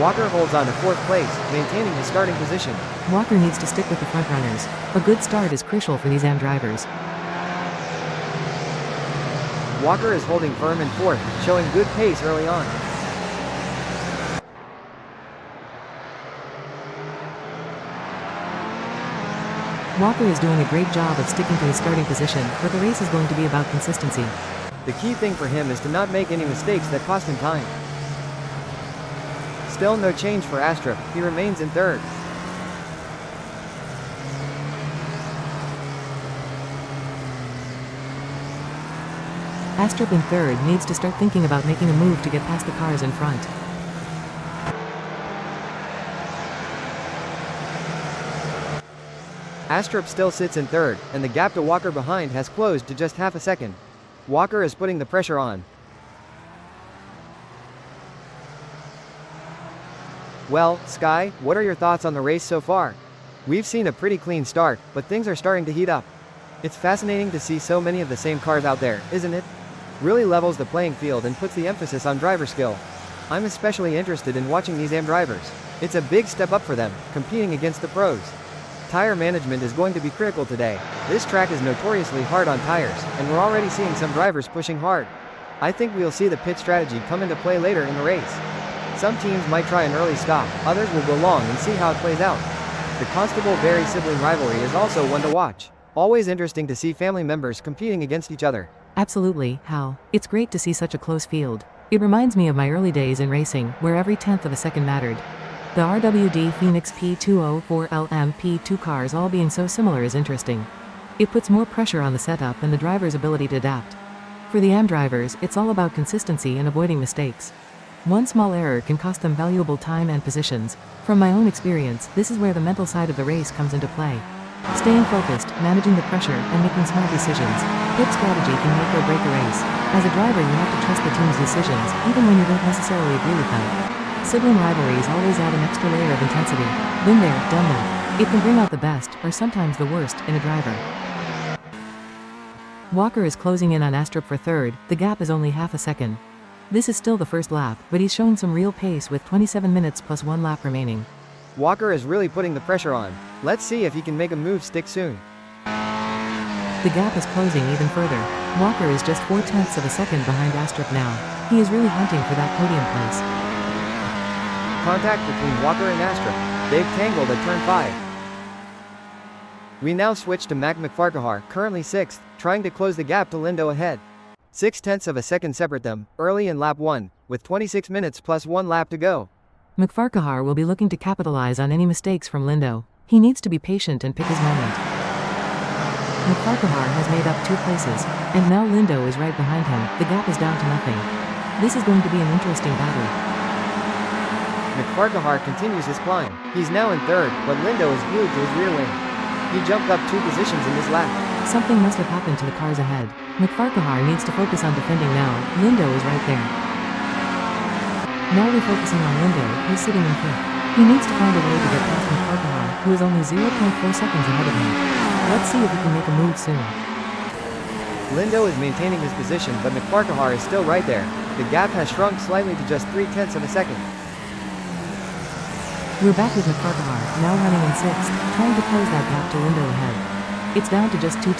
Walker holds on to fourth place, maintaining his starting position. Walker needs to stick with the front runners. A good start is crucial for these AM drivers. Walker is holding firm in fourth, showing good pace early on. Walker is doing a great job of sticking to his starting position, but the race is going to be about consistency. The key thing for him is to not make any mistakes that cost him time. Still no change for Astrup, he remains in third. Astrup in third needs to start thinking about making a move to get past the cars in front. Astrup still sits in third, and the gap to Walker behind has closed to just half a second. Walker is putting the pressure on. Well, Sky, what are your thoughts on the race so far? We've seen a pretty clean start, but things are starting to heat up. It's fascinating to see so many of the same cars out there, isn't it? Really levels the playing field and puts the emphasis on driver skill. I'm especially interested in watching these AM drivers. It's a big step up for them, competing against the pros. Tire management is going to be critical today. This track is notoriously hard on tires, and we're already seeing some drivers pushing hard. I think we'll see the pit strategy come into play later in the race. Some teams might try an early stop, others will go long and see how it plays out. The Constable-Barry sibling rivalry is also one to watch. Always interesting to see family members competing against each other. Absolutely, Hal. It's great to see such a close field. It reminds me of my early days in racing, where every tenth of a second mattered. The RWD Phoenix P204 LMP2 cars all being so similar is interesting. It puts more pressure on the setup and the driver's ability to adapt. For the AM drivers, it's all about consistency and avoiding mistakes. One small error can cost them valuable time and positions. From my own experience, this is where the mental side of the race comes into play. Staying focused, managing the pressure, and making smart decisions. Pit strategy can make or break a race. As a driver, you have to trust the team's decisions, even when you don't necessarily agree with them. Sibling rivalries always add an extra layer of intensity. Been there, done that. It can bring out the best, or sometimes the worst, in a driver. Walker is closing in on Astrup for third. The gap is only half a second. This is still the first lap, but he's showing some real pace with 27 minutes plus 1 lap remaining. Walker is really putting the pressure on. Let's see if he can make a move stick soon. The gap is closing even further. Walker is just 0.4 of a second behind Astrup now. He is really hunting for that podium place. Contact between Walker and Astrup. They've tangled at turn 5. We now switch to Mac McFarquhar, currently 6th, trying to close the gap to Lindo ahead. 0.6 of a second separate them, early in lap 1, with 26 minutes plus 1 lap to go. McFarquhar will be looking to capitalize on any mistakes from Lindo. He needs to be patient and pick his moment. McFarquhar has made up 2 places, and now Lindo is right behind him. The gap is down to nothing. This is going to be an interesting battle. McFarquhar continues his climb. He's now in third, but Lindo is glued to his rear wing. He jumped up 2 positions in this lap. Something must have happened to the cars ahead. McFarquhar needs to focus on defending now. Lindo is right there. Now we're focusing on Lindo, who's sitting in 5th. He needs to find a way to get past McFarquhar, who is only 0.4 seconds ahead of him. Let's see if he can make a move soon. Lindo is maintaining his position, but McFarquhar is still right there. The gap has shrunk slightly to just 0.3 of a second. We're back with McFarquhar, now running in 6th, trying to close that gap to Lindo ahead. It's down to just 0.2.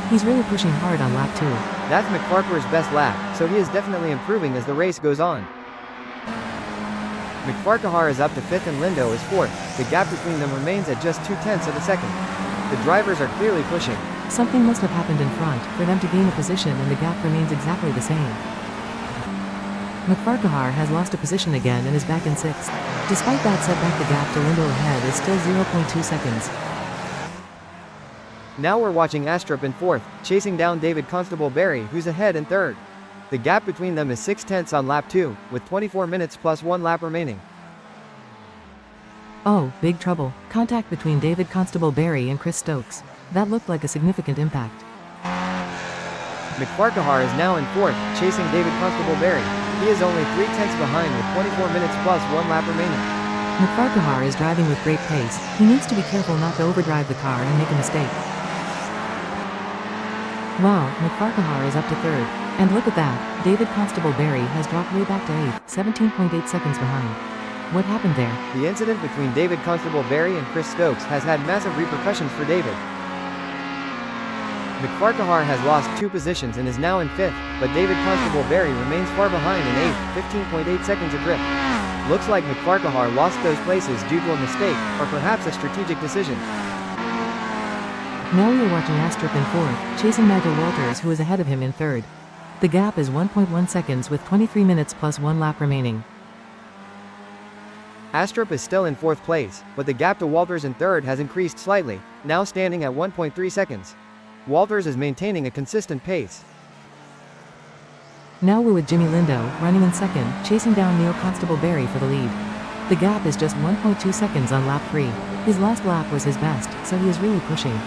He's really pushing hard on lap 2. That's McFarquhar's best lap, so he is definitely improving as the race goes on. McFarquhar is up to 5th and Lindo is 4th. The gap between them remains at just 0.2 of a second. The drivers are clearly pushing. Something must have happened in front for them to gain a position, and the gap remains exactly the same. McFarquhar has lost a position again and is back in 6th. Despite that setback, the gap to Lindo ahead is still 0.2 seconds. Now we're watching Astrup in 4th, chasing down David Constable-Barry, who's ahead in 3rd. The gap between them is 0.6 on lap 2, with 24 minutes plus 1 lap remaining. Oh, big trouble. Contact between David Constable-Barry and Chris Stokes. That looked like a significant impact. McFarquhar is now in 4th, chasing David Constable-Barry. He is only 3/10 behind with 24 minutes plus 1 lap remaining. McFarquhar is driving with great pace. He needs to be careful not to overdrive the car and make a mistake. Wow, McFarquhar is up to third. And look at that, David Constable Barry has dropped way back to 8th, 17.8 seconds behind. What happened there? The incident between David Constable Barry and Chris Stokes has had massive repercussions for David. McFarquhar has lost 2 positions and is now in 5th, but David Constable Barry remains far behind in 8th, 15.8 seconds adrift. Looks like McFarquhar lost those places due to a mistake, or perhaps a strategic decision. Now we are watching Astrup in 4th, chasing Nigel Walters, who is ahead of him in 3rd. The gap is 1.1 seconds with 23 minutes plus 1 lap remaining. Astrup is still in 4th place, but the gap to Walters in 3rd has increased slightly, now standing at 1.3 seconds. Walters is maintaining a consistent pace. Now we're with Jimmy Lindo, running in 2nd, chasing down Neil Constable Barry for the lead. The gap is just 1.2 seconds on lap 3. His last lap was his best, so he is really pushing.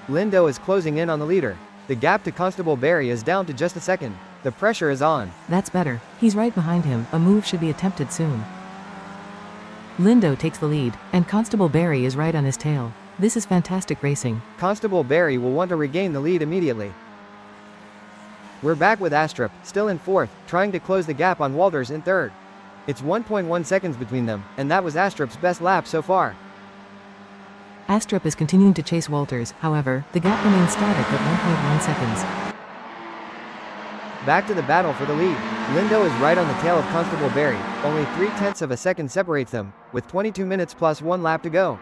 Lindo is closing in on the leader. The gap to Constable Barry is down to just a second. The pressure is on. That's better. He's right behind him. A move should be attempted soon. Lindo takes the lead, and Constable Barry is right on his tail. This is fantastic racing. Constable Barry will want to regain the lead immediately. We're back with Astrup, still in 4th, trying to close the gap on Walters in 3rd. It's 1.1 seconds between them, and that was Astrup's best lap so far. Astrup is continuing to chase Walters, however, the gap remains static at 1.1 seconds. Back to the battle for the lead. Lindo is right on the tail of Constable Barry, only 3/10 of a second separates them, with 22 minutes plus 1 lap to go.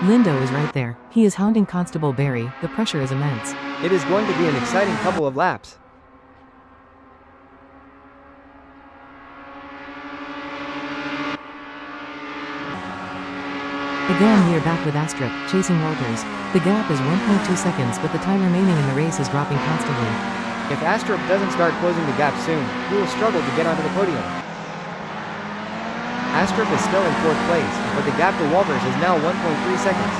Lindo is right there. He is hounding Constable Barry, the pressure is immense. It is going to be an exciting couple of laps. Again we are back with Astrup, chasing Walters. The gap is 1.2 seconds, but the time remaining in the race is dropping constantly. If Astrup doesn't start closing the gap soon, he will struggle to get onto the podium. Astrup is still in 4th place, but the gap to Walters is now 1.3 seconds.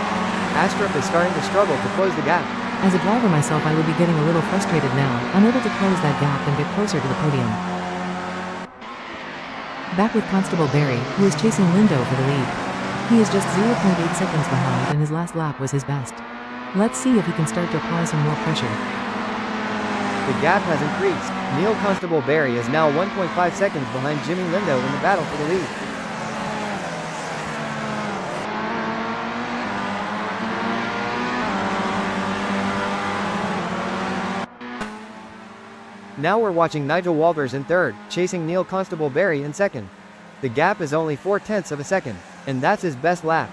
Astrup is starting to struggle to close the gap. As a driver myself, I would be getting a little frustrated now, unable to close that gap and get closer to the podium. Back with Constable Barry, who is chasing Lindo for the lead. He is just 0.8 seconds behind, and his last lap was his best. Let's see if he can start to apply some more pressure. The gap has increased. Neil Constable Barry is now 1.5 seconds behind Jimmy Lindo in the battle for the lead. Now we're watching Nigel Walters in 3rd, chasing Neil Constable Barry in 2nd. The gap is only 0.4 of a second, and that's his best lap.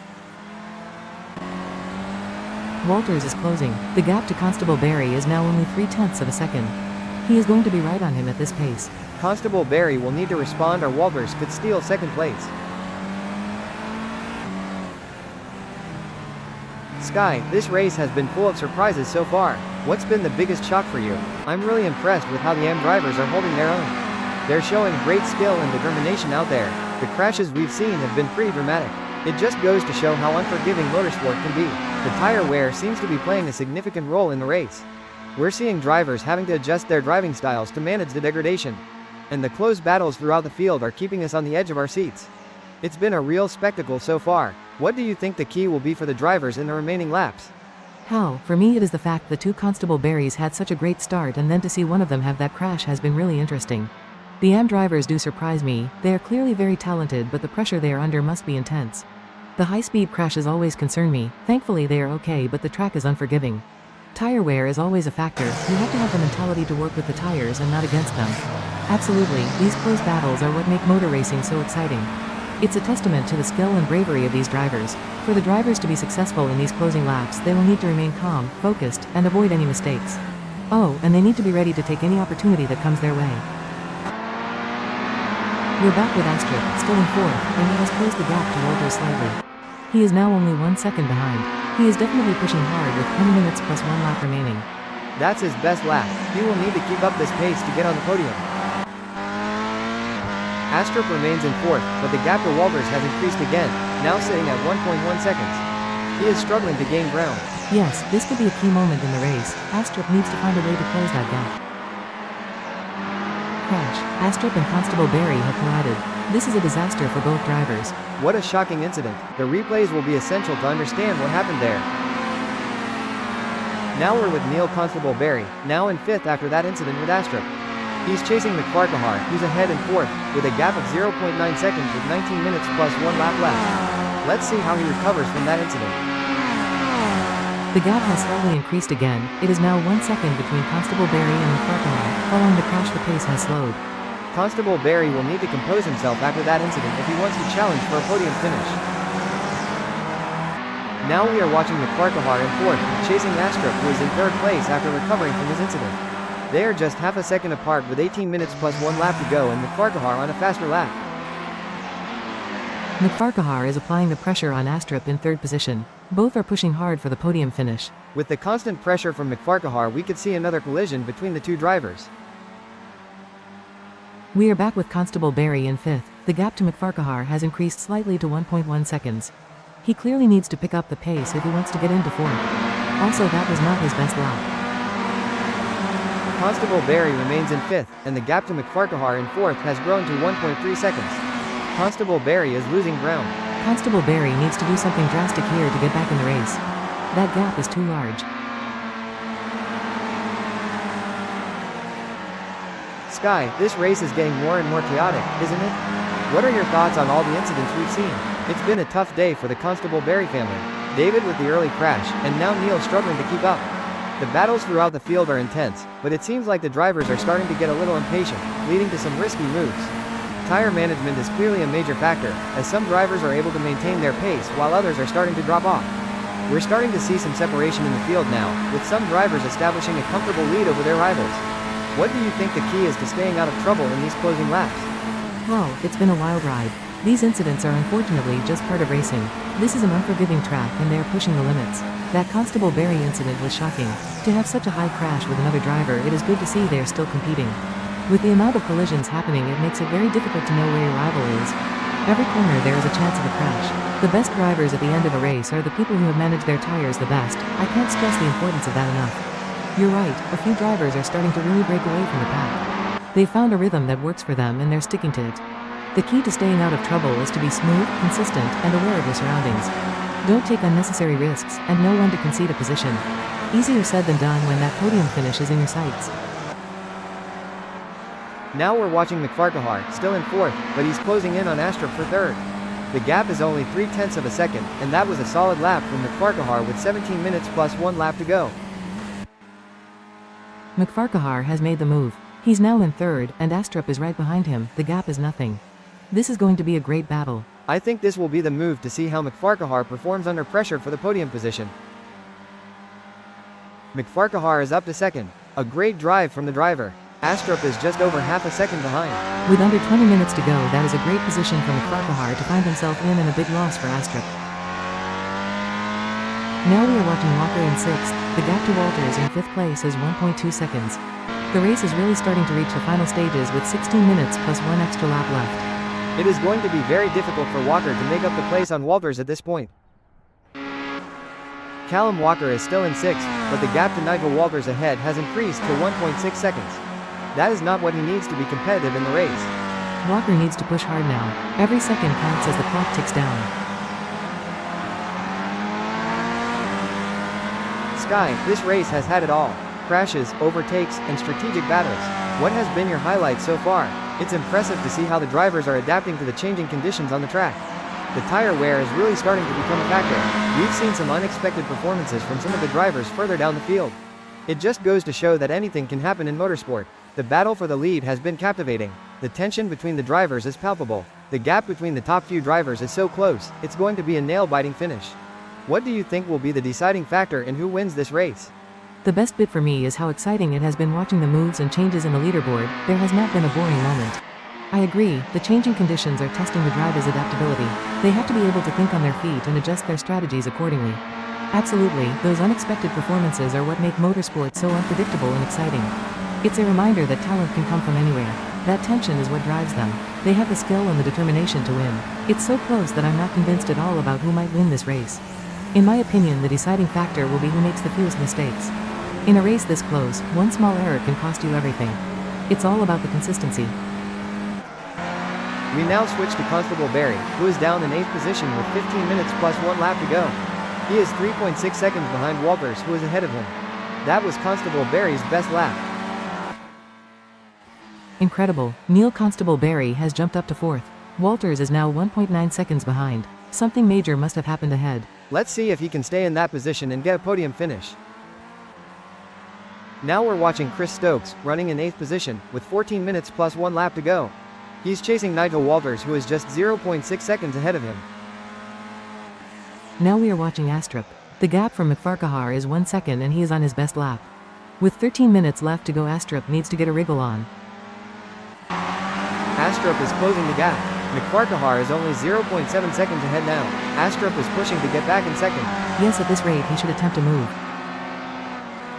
Walters is closing. The gap to Constable Barry is now only 0.3 of a second. He is going to be right on him at this pace. Constable Barry will need to respond or Walters could steal 2nd place. Sky, this race has been full of surprises so far. What's been the biggest shock for you? I'm really impressed with how the M drivers are holding their own. They're showing great skill and determination out there. The crashes we've seen have been pretty dramatic. It just goes to show how unforgiving motorsport can be. The tire wear seems to be playing a significant role in the race. We're seeing drivers having to adjust their driving styles to manage the degradation. And the close battles throughout the field are keeping us on the edge of our seats. It's been a real spectacle so far. What do you think the key will be for the drivers in the remaining laps? How? For me it is the fact the 2 Constable Barrys had such a great start, and then to see one of them have that crash has been really interesting. The AM drivers do surprise me. They are clearly very talented, but the pressure they are under must be intense. The high-speed crashes always concern me. Thankfully they are okay, but the track is unforgiving. Tire wear is always a factor. You have to have the mentality to work with the tires and not against them. Absolutely, these close battles are what make motor racing so exciting. It's a testament to the skill and bravery of these drivers. For the drivers to be successful in these closing laps, they will need to remain calm, focused, and avoid any mistakes. Oh, and they need to be ready to take any opportunity that comes their way. We're back with Astrup, still in 4th, and he has closed the gap to Walters slightly. He is now only 1 second behind. He is definitely pushing hard with 20 minutes plus 1 lap remaining. That's his best lap. He will need to keep up this pace to get on the podium. Astrup remains in 4th, but the gap to Walters has increased again, now sitting at 1.1 seconds. He is struggling to gain ground. Yes, this could be a key moment in the race. Astrup needs to find a way to close that gap. crash. Astrup and Constable Barry have collided. This is a disaster for both drivers. What a shocking incident. The replays will be essential to understand what happened there. Now we're with Neil Constable Barry, now in 5th after that incident with Astrup. He's chasing McFarquhar, who's ahead in 4th, with a gap of 0.9 seconds with 19 minutes plus 1 lap left. Let's see how he recovers from that incident. The gap has slightly increased again. It is now 1 second between Constable Barry and McFarquhar. Following the crash, the pace has slowed. Constable Barry will need to compose himself after that incident if he wants to challenge for a podium finish. Now we are watching McFarquhar in 4th, chasing Astrup, who is in 3rd place after recovering from his incident. They are just half a second apart with 18 minutes plus 1 lap to go and McFarquhar on a faster lap. McFarquhar is applying the pressure on Astrup in 3rd position. Both are pushing hard for the podium finish. With the constant pressure from McFarquhar, we could see another collision between the two drivers. We are back with Constable Barry in 5th. The gap to McFarquhar has increased slightly to 1.1 seconds. He clearly needs to pick up the pace if he wants to get into 4th. Also, that was not his best lap. Constable Barry remains in 5th, and the gap to McFarquhar in 4th has grown to 1.3 seconds. Constable Barry is losing ground. Constable Barry needs to do something drastic here to get back in the race. That gap is too large. Sky, this race is getting more and more chaotic, isn't it? What are your thoughts on all the incidents we've seen? It's been a tough day for the Constable Barry family. David with the early crash, and now Neil struggling to keep up. The battles throughout the field are intense, but it seems like the drivers are starting to get a little impatient, leading to some risky moves. Tire management is clearly a major factor, as some drivers are able to maintain their pace while others are starting to drop off. We're starting to see some separation in the field now, with some drivers establishing a comfortable lead over their rivals. What do you think the key is to staying out of trouble in these closing laps? Well, it's been a wild ride. These incidents are unfortunately just part of racing. This is an unforgiving track and they are pushing the limits. That Constable Barry incident was shocking. To have such a high crash with another driver, it is good to see they are still competing. With the amount of collisions happening, it makes it very difficult to know where your rival is. Every corner there is a chance of a crash. The best drivers at the end of a race are the people who have managed their tires the best. I can't stress the importance of that enough. You're right, a few drivers are starting to really break away from the pack. They've found a rhythm that works for them and they're sticking to it. The key to staying out of trouble is to be smooth, consistent, and aware of your surroundings. Don't take unnecessary risks, and know when to concede a position. Easier said than done when that podium finish is in your sights. Now we're watching McFarquhar, still in 4th, but he's closing in on Astrup for 3rd. The gap is only 0.3 of a second, and that was a solid lap from McFarquhar with 17 minutes plus 1 lap to go. McFarquhar has made the move. He's now in 3rd, and Astrup is right behind him. The gap is nothing. This is going to be a great battle. I think this will be the move to see how McFarquhar performs under pressure for the podium position. McFarquhar is up to 2nd. A great drive from the driver. Astrup is just over half a second behind. With under 20 minutes to go, that is a great position for McFarquhar to find himself in and a big loss for Astrup. Now we are watching Walker in 6th. The gap to Walters in 5th place is 1.2 seconds. The race is really starting to reach the final stages with 16 minutes plus 1 extra lap left. It is going to be very difficult for Walker to make up the place on Walters at this point. Callum Walker is still in 6th, but the gap to Nigel Walters ahead has increased to 1.6 seconds. That is not what he needs to be competitive in the race. Walker needs to push hard now. Every second counts as the clock ticks down. Sky, this race has had it all. Crashes, overtakes, and strategic battles. What has been your highlight so far? It's impressive to see how the drivers are adapting to the changing conditions on the track. The tire wear is really starting to become a factor. We've seen some unexpected performances from some of the drivers further down the field. It just goes to show that anything can happen in motorsport. The battle for the lead has been captivating. The tension between the drivers is palpable. The gap between the top few drivers is so close, it's going to be a nail-biting finish. What do you think will be the deciding factor in who wins this race? The best bit for me is how exciting it has been watching the moves and changes in the leaderboard. There has not been a boring moment. I agree, the changing conditions are testing the drivers' adaptability. They have to be able to think on their feet and adjust their strategies accordingly. Absolutely, those unexpected performances are what make motorsport so unpredictable and exciting. It's a reminder that talent can come from anywhere. That tension is what drives them. They have the skill and the determination to win. It's so close that I'm not convinced at all about who might win this race. In my opinion, the deciding factor will be who makes the fewest mistakes. In a race this close, one small error can cost you everything. It's all about the consistency. We now switch to Constable Barry, who is down in 8th position with 15 minutes plus 1 lap to go. He is 3.6 seconds behind Walters, who is ahead of him. That was Constable Barry's best lap. Incredible, Neil Constable Barry has jumped up to 4th. Walters is now 1.9 seconds behind. Something major must have happened ahead. Let's see if he can stay in that position and get a podium finish. Now we're watching Chris Stokes, running in 8th position, with 14 minutes plus 1 lap to go. He's chasing Nigel Walters, who is just 0.6 seconds ahead of him. Now we are watching Astrup. The gap from McFarquhar is 1 second and he is on his best lap. With 13 minutes left to go, Astrup needs to get a wriggle on. Astrup is closing the gap. McFarquhar is only 0.7 seconds ahead now. Astrup is pushing to get back in second. Yes, at this rate he should attempt a move.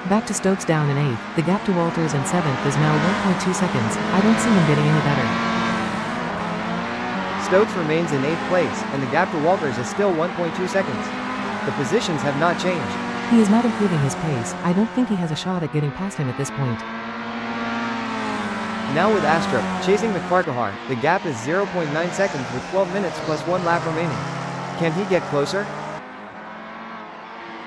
Back to Stokes down in 8th. The gap to Walters in 7th is now 1.2 seconds. I don't see him getting any better. Stokes remains in 8th place, and the gap to Walters is still 1.2 seconds. The positions have not changed. He is not improving his pace. I don't think he has a shot at getting past him at this point. Now with Astrup, chasing McFarquhar, the gap is 0.9 seconds with 12 minutes plus 1 lap remaining. Can he get closer?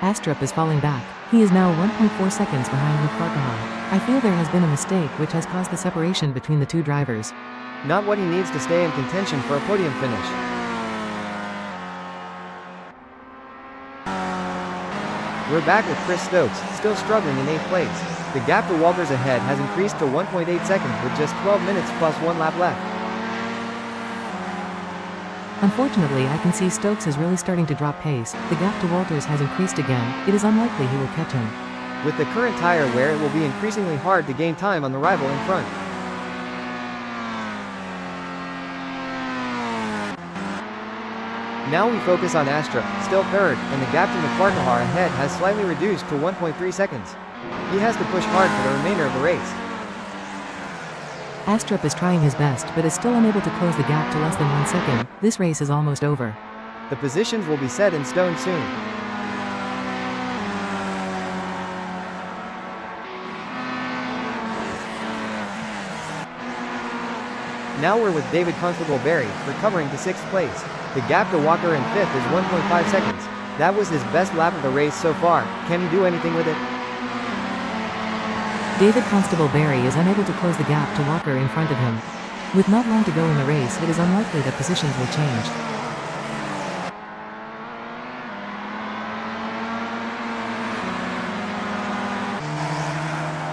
Astrup is falling back. He is now 1.4 seconds behind McFarquhar. I feel there has been a mistake which has caused the separation between the two drivers. Not what he needs to stay in contention for a podium finish. We're back with Chris Stokes, still struggling in 8th place. The gap to Walters ahead has increased to 1.8 seconds with just 12 minutes plus 1 lap left. Unfortunately, I can see Stokes is really starting to drop pace. The gap to Walters has increased again. It is unlikely he will catch him. With the current tire wear, it will be increasingly hard to gain time on the rival in front. Now we focus on Astrup, still third, and the gap to McFarquhar ahead has slightly reduced to 1.3 seconds. He has to push hard for the remainder of the race. Astrup is trying his best but is still unable to close the gap to less than 1 second. This race is almost over. The positions will be set in stone soon. Now we're with David Constable Barry, recovering to 6th place. The gap to Walker in 5th is 1.5 seconds. That was his best lap of the race so far. Can he do anything with it? David Constable Barry is unable to close the gap to Walker in front of him. With not long to go in the race, it is unlikely that positions will change.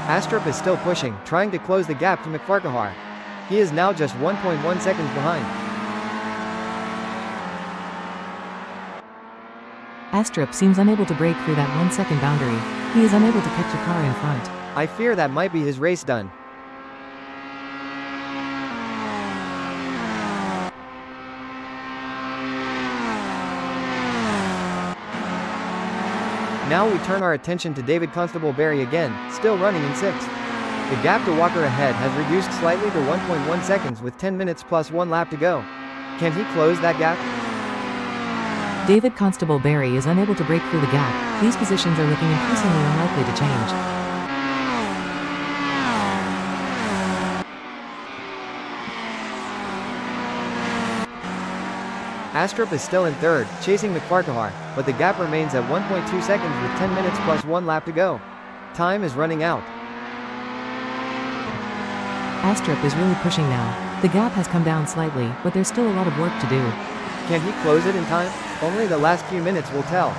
Astrup is still pushing, trying to close the gap to McFarquhar. He is now just 1.1 seconds behind. Astrup seems unable to break through that 1 second boundary. He is unable to catch a car in front. I fear that might be his race done. Now we turn our attention to David Constable Barry again, still running in 6th. The gap to Walker ahead has reduced slightly to 1.1 seconds with 10 minutes plus 1 lap to go. Can he close that gap? David Constable Barry is unable to break through the gap. These positions are looking increasingly unlikely to change. Astrup is still in 3rd, chasing McFarquhar, but the gap remains at 1.2 seconds with 10 minutes plus 1 lap to go. Time is running out. Astrup is really pushing now. The gap has come down slightly, but there's still a lot of work to do. Can he close it in time? Only the last few minutes will tell.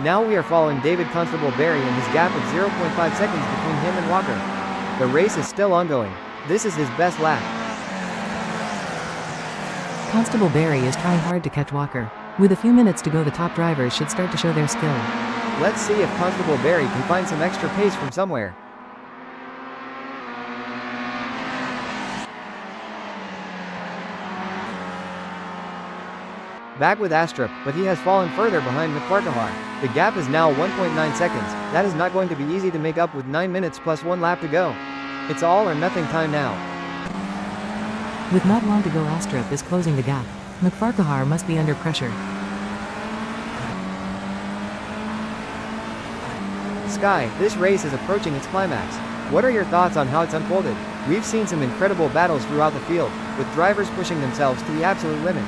Now we are following David Constable Barry and his gap of 0.5 seconds between him and Walker. The race is still ongoing. This is his best lap. Constable Barry is trying hard to catch Walker. With a few minutes to go, the top drivers should start to show their skill. Let's see if Constable Barry can find some extra pace from somewhere. Back with Astrup, but he has fallen further behind McFarquhar. The gap is now 1.9 seconds. That is not going to be easy to make up with 9 minutes plus 1 lap to go. It's all or nothing time now. With not long to go, Astrup is closing the gap. McFarquhar must be under pressure. Sky, this race is approaching its climax. What are your thoughts on how it's unfolded? We've seen some incredible battles throughout the field, with drivers pushing themselves to the absolute limit.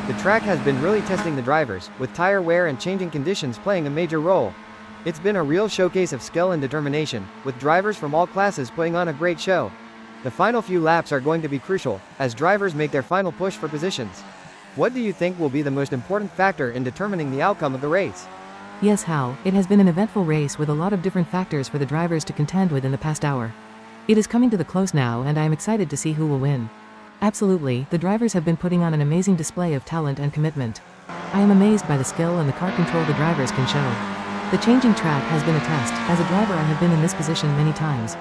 The track has been really testing the drivers, with tire wear and changing conditions playing a major role. It's been a real showcase of skill and determination, with drivers from all classes putting on a great show. The final few laps are going to be crucial, as drivers make their final push for positions. What do you think will be the most important factor in determining the outcome of the race? Yes, Hal, it has been an eventful race with a lot of different factors for the drivers to contend with in the past hour. It is coming to the close now, and I am excited to see who will win. Absolutely, the drivers have been putting on an amazing display of talent and commitment. I am amazed by the skill and the car control the drivers can show. The changing track has been a test. As a driver, I have been in this position many times.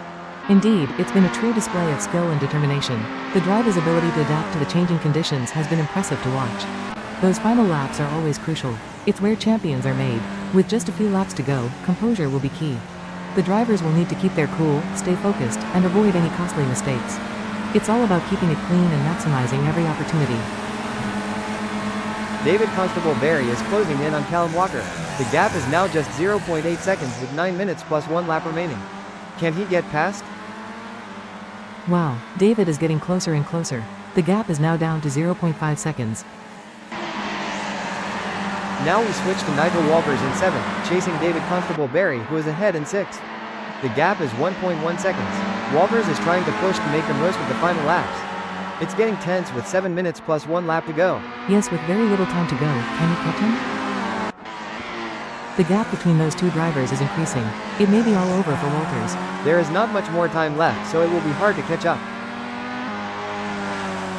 Indeed, it's been a true display of skill and determination. The driver's ability to adapt to the changing conditions has been impressive to watch. Those final laps are always crucial. It's where champions are made. With just a few laps to go, composure will be key. The drivers will need to keep their cool, stay focused, and avoid any costly mistakes. It's all about keeping it clean and maximizing every opportunity. David Constable Barry is closing in on Callum Walker. The gap is now just 0.8 seconds with 9 minutes plus 1 lap remaining. Can he get past? Wow, David is getting closer and closer. The gap is now down to 0.5 seconds. Now we switch to Nigel Walters in 7th, chasing David Constable Barry, who is ahead in 6th. The gap is 1.1 seconds. Walters is trying to push to make the most of the final laps. It's getting tense with 7 minutes plus 1 lap to go. Yes, with very little time to go, can you catch him? The gap between those two drivers is increasing. It may be all over for Walters. There is not much more time left, so it will be hard to catch up.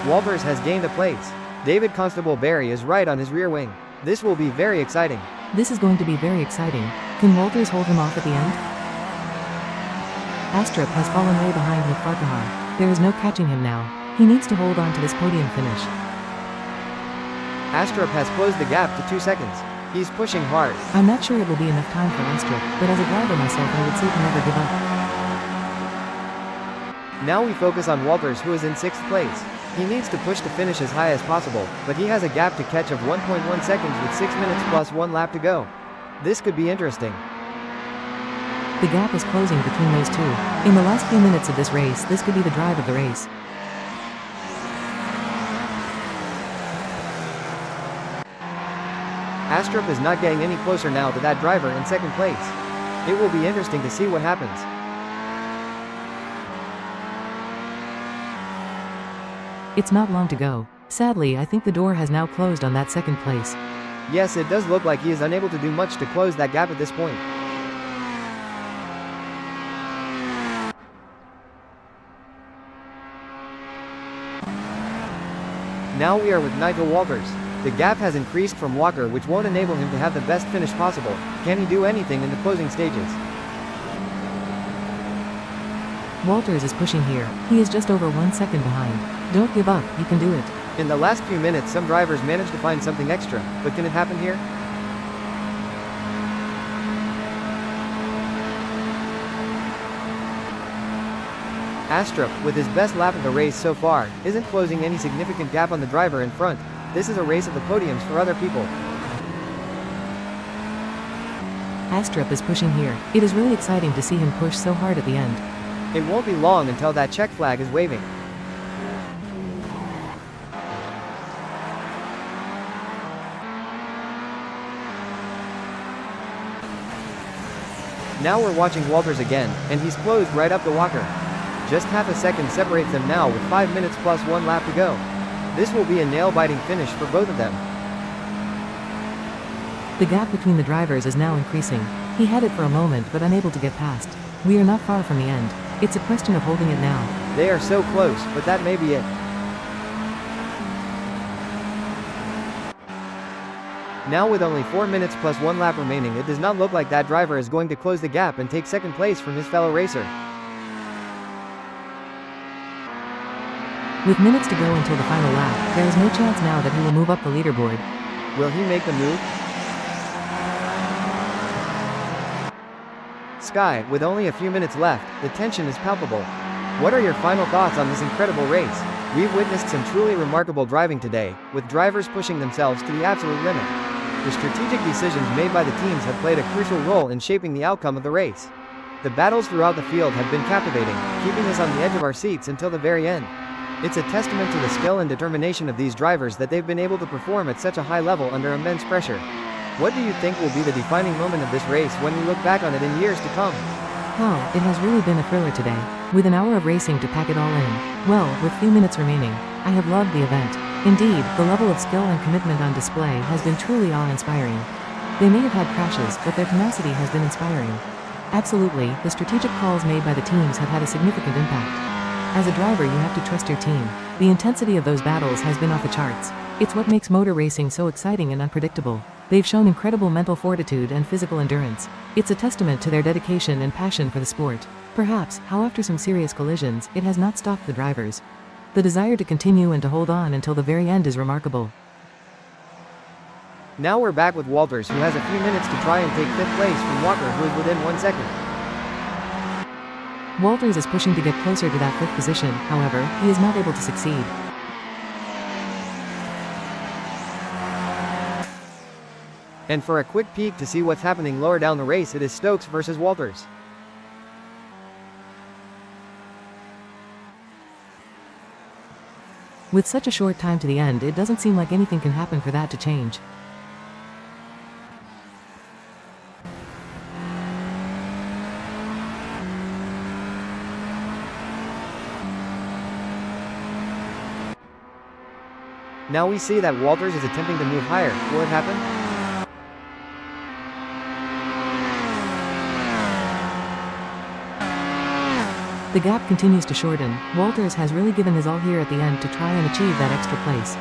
Walters has gained a place. David Constable Barry is right on his rear wing. This will be very exciting. This is going to be very exciting. Can Walters hold him off at the end? Astrup has fallen way behind with Farquhar. There is no catching him now. He needs to hold on to this podium finish. Astrup has closed the gap to 2 seconds. He's pushing hard. I'm not sure it will be enough time for Astrup, but as a driver myself I would say to never give up. Now we focus on Walters, who is in 6th place. He needs to push to finish as high as possible, but he has a gap to catch of 1.1 seconds with 6 minutes plus 1 lap to go. This could be interesting. The gap is closing between those two. In the last few minutes of this race, this could be the drive of the race. Astrup is not getting any closer now to that driver in 2nd place. It will be interesting to see what happens. It's not long to go. Sadly, I think the door has now closed on that 2nd place. Yes, it does look like he is unable to do much to close that gap at this point. Now we are with Nigel Walters. The gap has increased from Walker, which won't enable him to have the best finish possible. Can he do anything in the closing stages? Walters is pushing here. He is just over 1 second behind. Don't give up, you can do it. In the last few minutes, some drivers managed to find something extra, but can it happen here? Astrup, with his best lap of the race so far, isn't closing any significant gap on the driver in front. This is a race of the podiums for other people. Astrup is pushing here. It is really exciting to see him push so hard at the end. It won't be long until that check flag is waving. Now we're watching Walters again, and he's closed right up to Walker. Just half a second separates them now with 5 minutes plus 1 lap to go. This will be a nail-biting finish for both of them. The gap between the drivers is now increasing. He had it for a moment but unable to get past. We are not far from the end. It's a question of holding it now. They are so close, but that may be it. Now with only 4 minutes plus 1 lap remaining, it does not look like that driver is going to close the gap and take 2nd place from his fellow racer. With minutes to go until the final lap, there is no chance now that he will move up the leaderboard. Will he make the move? Sky, with only a few minutes left, the tension is palpable. What are your final thoughts on this incredible race? We've witnessed some truly remarkable driving today, with drivers pushing themselves to the absolute limit. The strategic decisions made by the teams have played a crucial role in shaping the outcome of the race. The battles throughout the field have been captivating, keeping us on the edge of our seats until the very end. It's a testament to the skill and determination of these drivers that they've been able to perform at such a high level under immense pressure. What do you think will be the defining moment of this race when we look back on it in years to come? Oh, it has really been a thriller today. With an hour of racing to pack it all in. Well, with few minutes remaining, I have loved the event. Indeed, the level of skill and commitment on display has been truly awe-inspiring. They may have had crashes, but their tenacity has been inspiring. Absolutely, the strategic calls made by the teams have had a significant impact. As a driver, you have to trust your team. The intensity of those battles has been off the charts. It's what makes motor racing so exciting and unpredictable. They've shown incredible mental fortitude and physical endurance. It's a testament to their dedication and passion for the sport. Perhaps, how after some serious collisions, it has not stopped the drivers. The desire to continue and to hold on until the very end is remarkable. Now we're back with Walters, who has a few minutes to try and take 5th place from Walker, who is within 1 second. Walters is pushing to get closer to that 5th position, however, he is not able to succeed. And for a quick peek to see what's happening lower down the race, it is Stokes versus Walters. With such a short time to the end, it doesn't seem like anything can happen for that to change. Now we see that Walters is attempting to move higher. Will it happen? The gap continues to shorten. Walters has really given his all here at the end to try and achieve that extra place.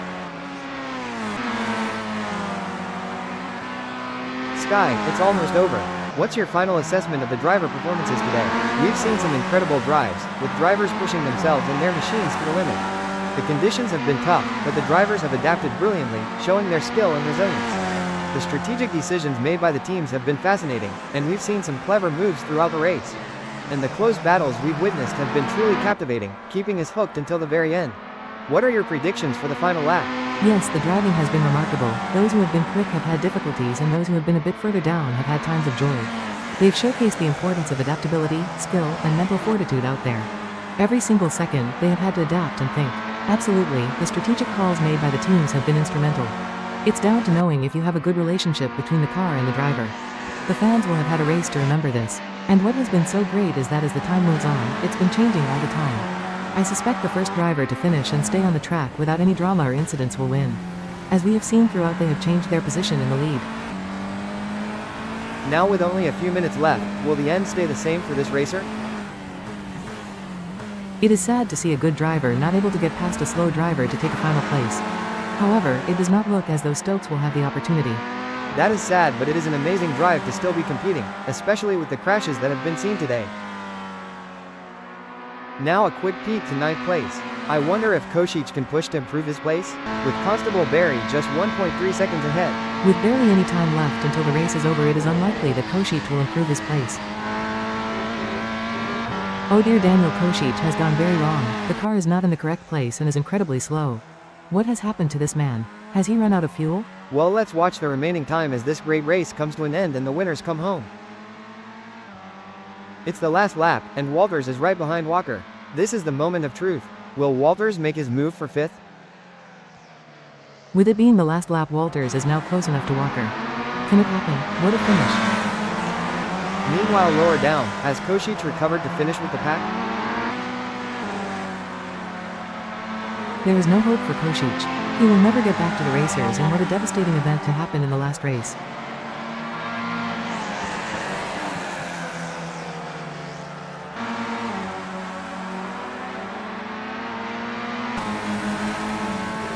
Sky, it's almost over. What's your final assessment of the driver performances today? We've seen some incredible drives, with drivers pushing themselves and their machines to the limit. The conditions have been tough, but the drivers have adapted brilliantly, showing their skill and resilience. The strategic decisions made by the teams have been fascinating, and we've seen some clever moves throughout the race. And the close battles we've witnessed have been truly captivating, keeping us hooked until the very end. What are your predictions for the final lap? Yes, the driving has been remarkable. Those who have been quick have had difficulties, and those who have been a bit further down have had times of joy. They've showcased the importance of adaptability, skill, and mental fortitude out there. Every single second, they have had to adapt and think. Absolutely, the strategic calls made by the teams have been instrumental. It's down to knowing if you have a good relationship between the car and the driver. The fans will have had a race to remember this. And what has been so great is that as the time moves on, it's been changing all the time. I suspect the first driver to finish and stay on the track without any drama or incidents will win. As we have seen throughout, they have changed their position in the lead. Now with only a few minutes left, will the end stay the same for this racer? It is sad to see a good driver not able to get past a slow driver to take a final place. However, it does not look as though Stokes will have the opportunity. That is sad, but it is an amazing drive to still be competing, especially with the crashes that have been seen today. Now a quick peek to 9th place. I wonder if Kosic can push to improve his place? With Constable Barry just 1.3 seconds ahead. With barely any time left until the race is over, it is unlikely that Kosic will improve his place. Oh dear, Daniel Kosic has gone very wrong. The car is not in the correct place and is incredibly slow. What has happened to this man? Has he run out of fuel? Well, let's watch the remaining time as this great race comes to an end and the winners come home. It's the last lap, and Walters is right behind Walker. This is the moment of truth. Will Walters make his move for 5th? With it being the last lap, Walters is now close enough to Walker. Can it happen? What a finish. Meanwhile, lower down, has Kosic recovered to finish with the pack? There is no hope for Kosic. He will never get back to the racers, and what a devastating event to happen in the last race.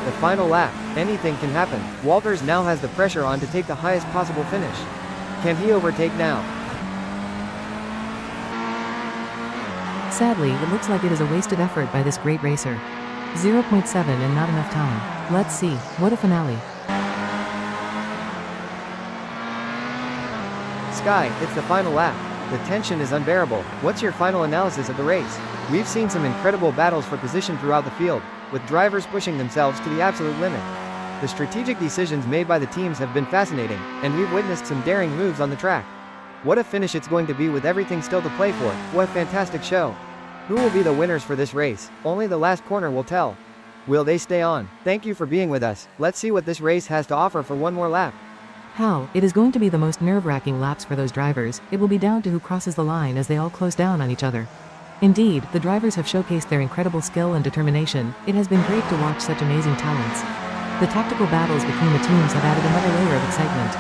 The final lap. Anything can happen. Walters now has the pressure on to take the highest possible finish. Can he overtake now? Sadly, it looks like it is a wasted effort by this great racer. 0.7 and not enough time. Let's see. What a finale. Sky, it's the final lap. The tension is unbearable. What's your final analysis of the race? We've seen some incredible battles for position throughout the field, with drivers pushing themselves to the absolute limit. The strategic decisions made by the teams have been fascinating, and we've witnessed some daring moves on the track. What a finish it's going to be with everything still to play for. What a fantastic show. Who will be the winners for this race? Only the last corner will tell. Will they stay on? Thank you for being with us. Let's see what this race has to offer for one more lap. Hal, it is going to be the most nerve-wracking laps for those drivers. It will be down to who crosses the line as they all close down on each other. Indeed, the drivers have showcased their incredible skill and determination. It has been great to watch such amazing talents. The tactical battles between the teams have added another layer of excitement.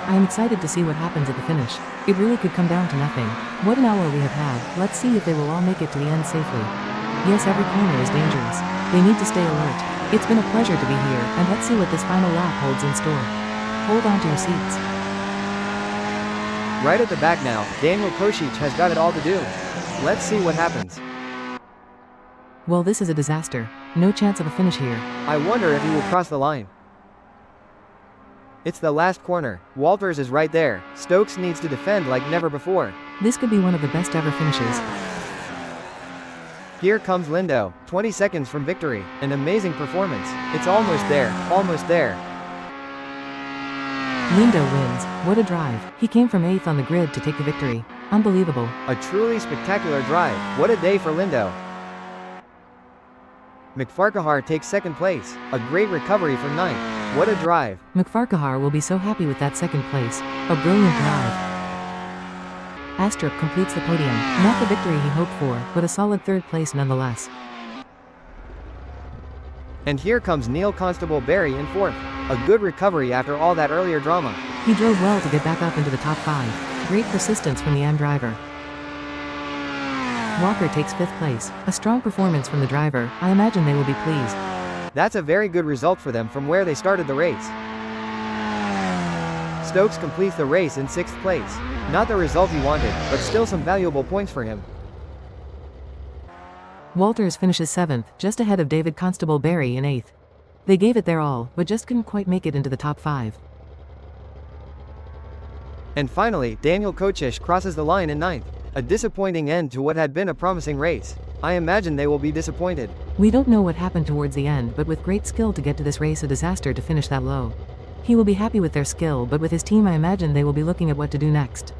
I am excited to see what happens at the finish. It really could come down to nothing. What an hour we have had. Let's see if they will all make it to the end safely. Yes, every corner is dangerous. They need to stay alert. It's been a pleasure to be here, and let's see what this final lap holds in store. Hold on to your seats. Right at the back now, Daniel Kocic has got it all to do. Let's see what happens. Well, this is a disaster. No chance of a finish here. I wonder if he will cross the line. It's the last corner. Walters is right there. Stokes needs to defend like never before. This could be one of the best ever finishes. Here comes Lindo, 20 seconds from victory. An amazing performance. It's almost there, almost there. Lindo wins. What a drive. He came from 8th on the grid to take the victory. Unbelievable. A truly spectacular drive. What a day for Lindo. McFarquhar takes 2nd place. A great recovery for 9th. What a drive. McFarquhar will be so happy with that 2nd place. A brilliant drive. Astrup completes the podium. Not the victory he hoped for, but a solid 3rd place nonetheless. And here comes Neil Constable Barry in 4th. A good recovery after all that earlier drama. He drove well to get back up into the top 5. Great persistence from the AM driver. Walker takes 5th place. A strong performance from the driver. I imagine they will be pleased. That's a very good result for them from where they started the race. Stokes completes the race in 6th place. Not the result he wanted, but still some valuable points for him. Walters finishes 7th, just ahead of David Constable Barry in 8th. They gave it their all, but just couldn't quite make it into the top 5. And finally, Daniel Kocic crosses the line in 9th. A disappointing end to what had been a promising race. I imagine they will be disappointed. We don't know what happened towards the end, but with great skill to get to this race, a disaster to finish that low. He will be happy with their skill, but with his team I imagine they will be looking at what to do next.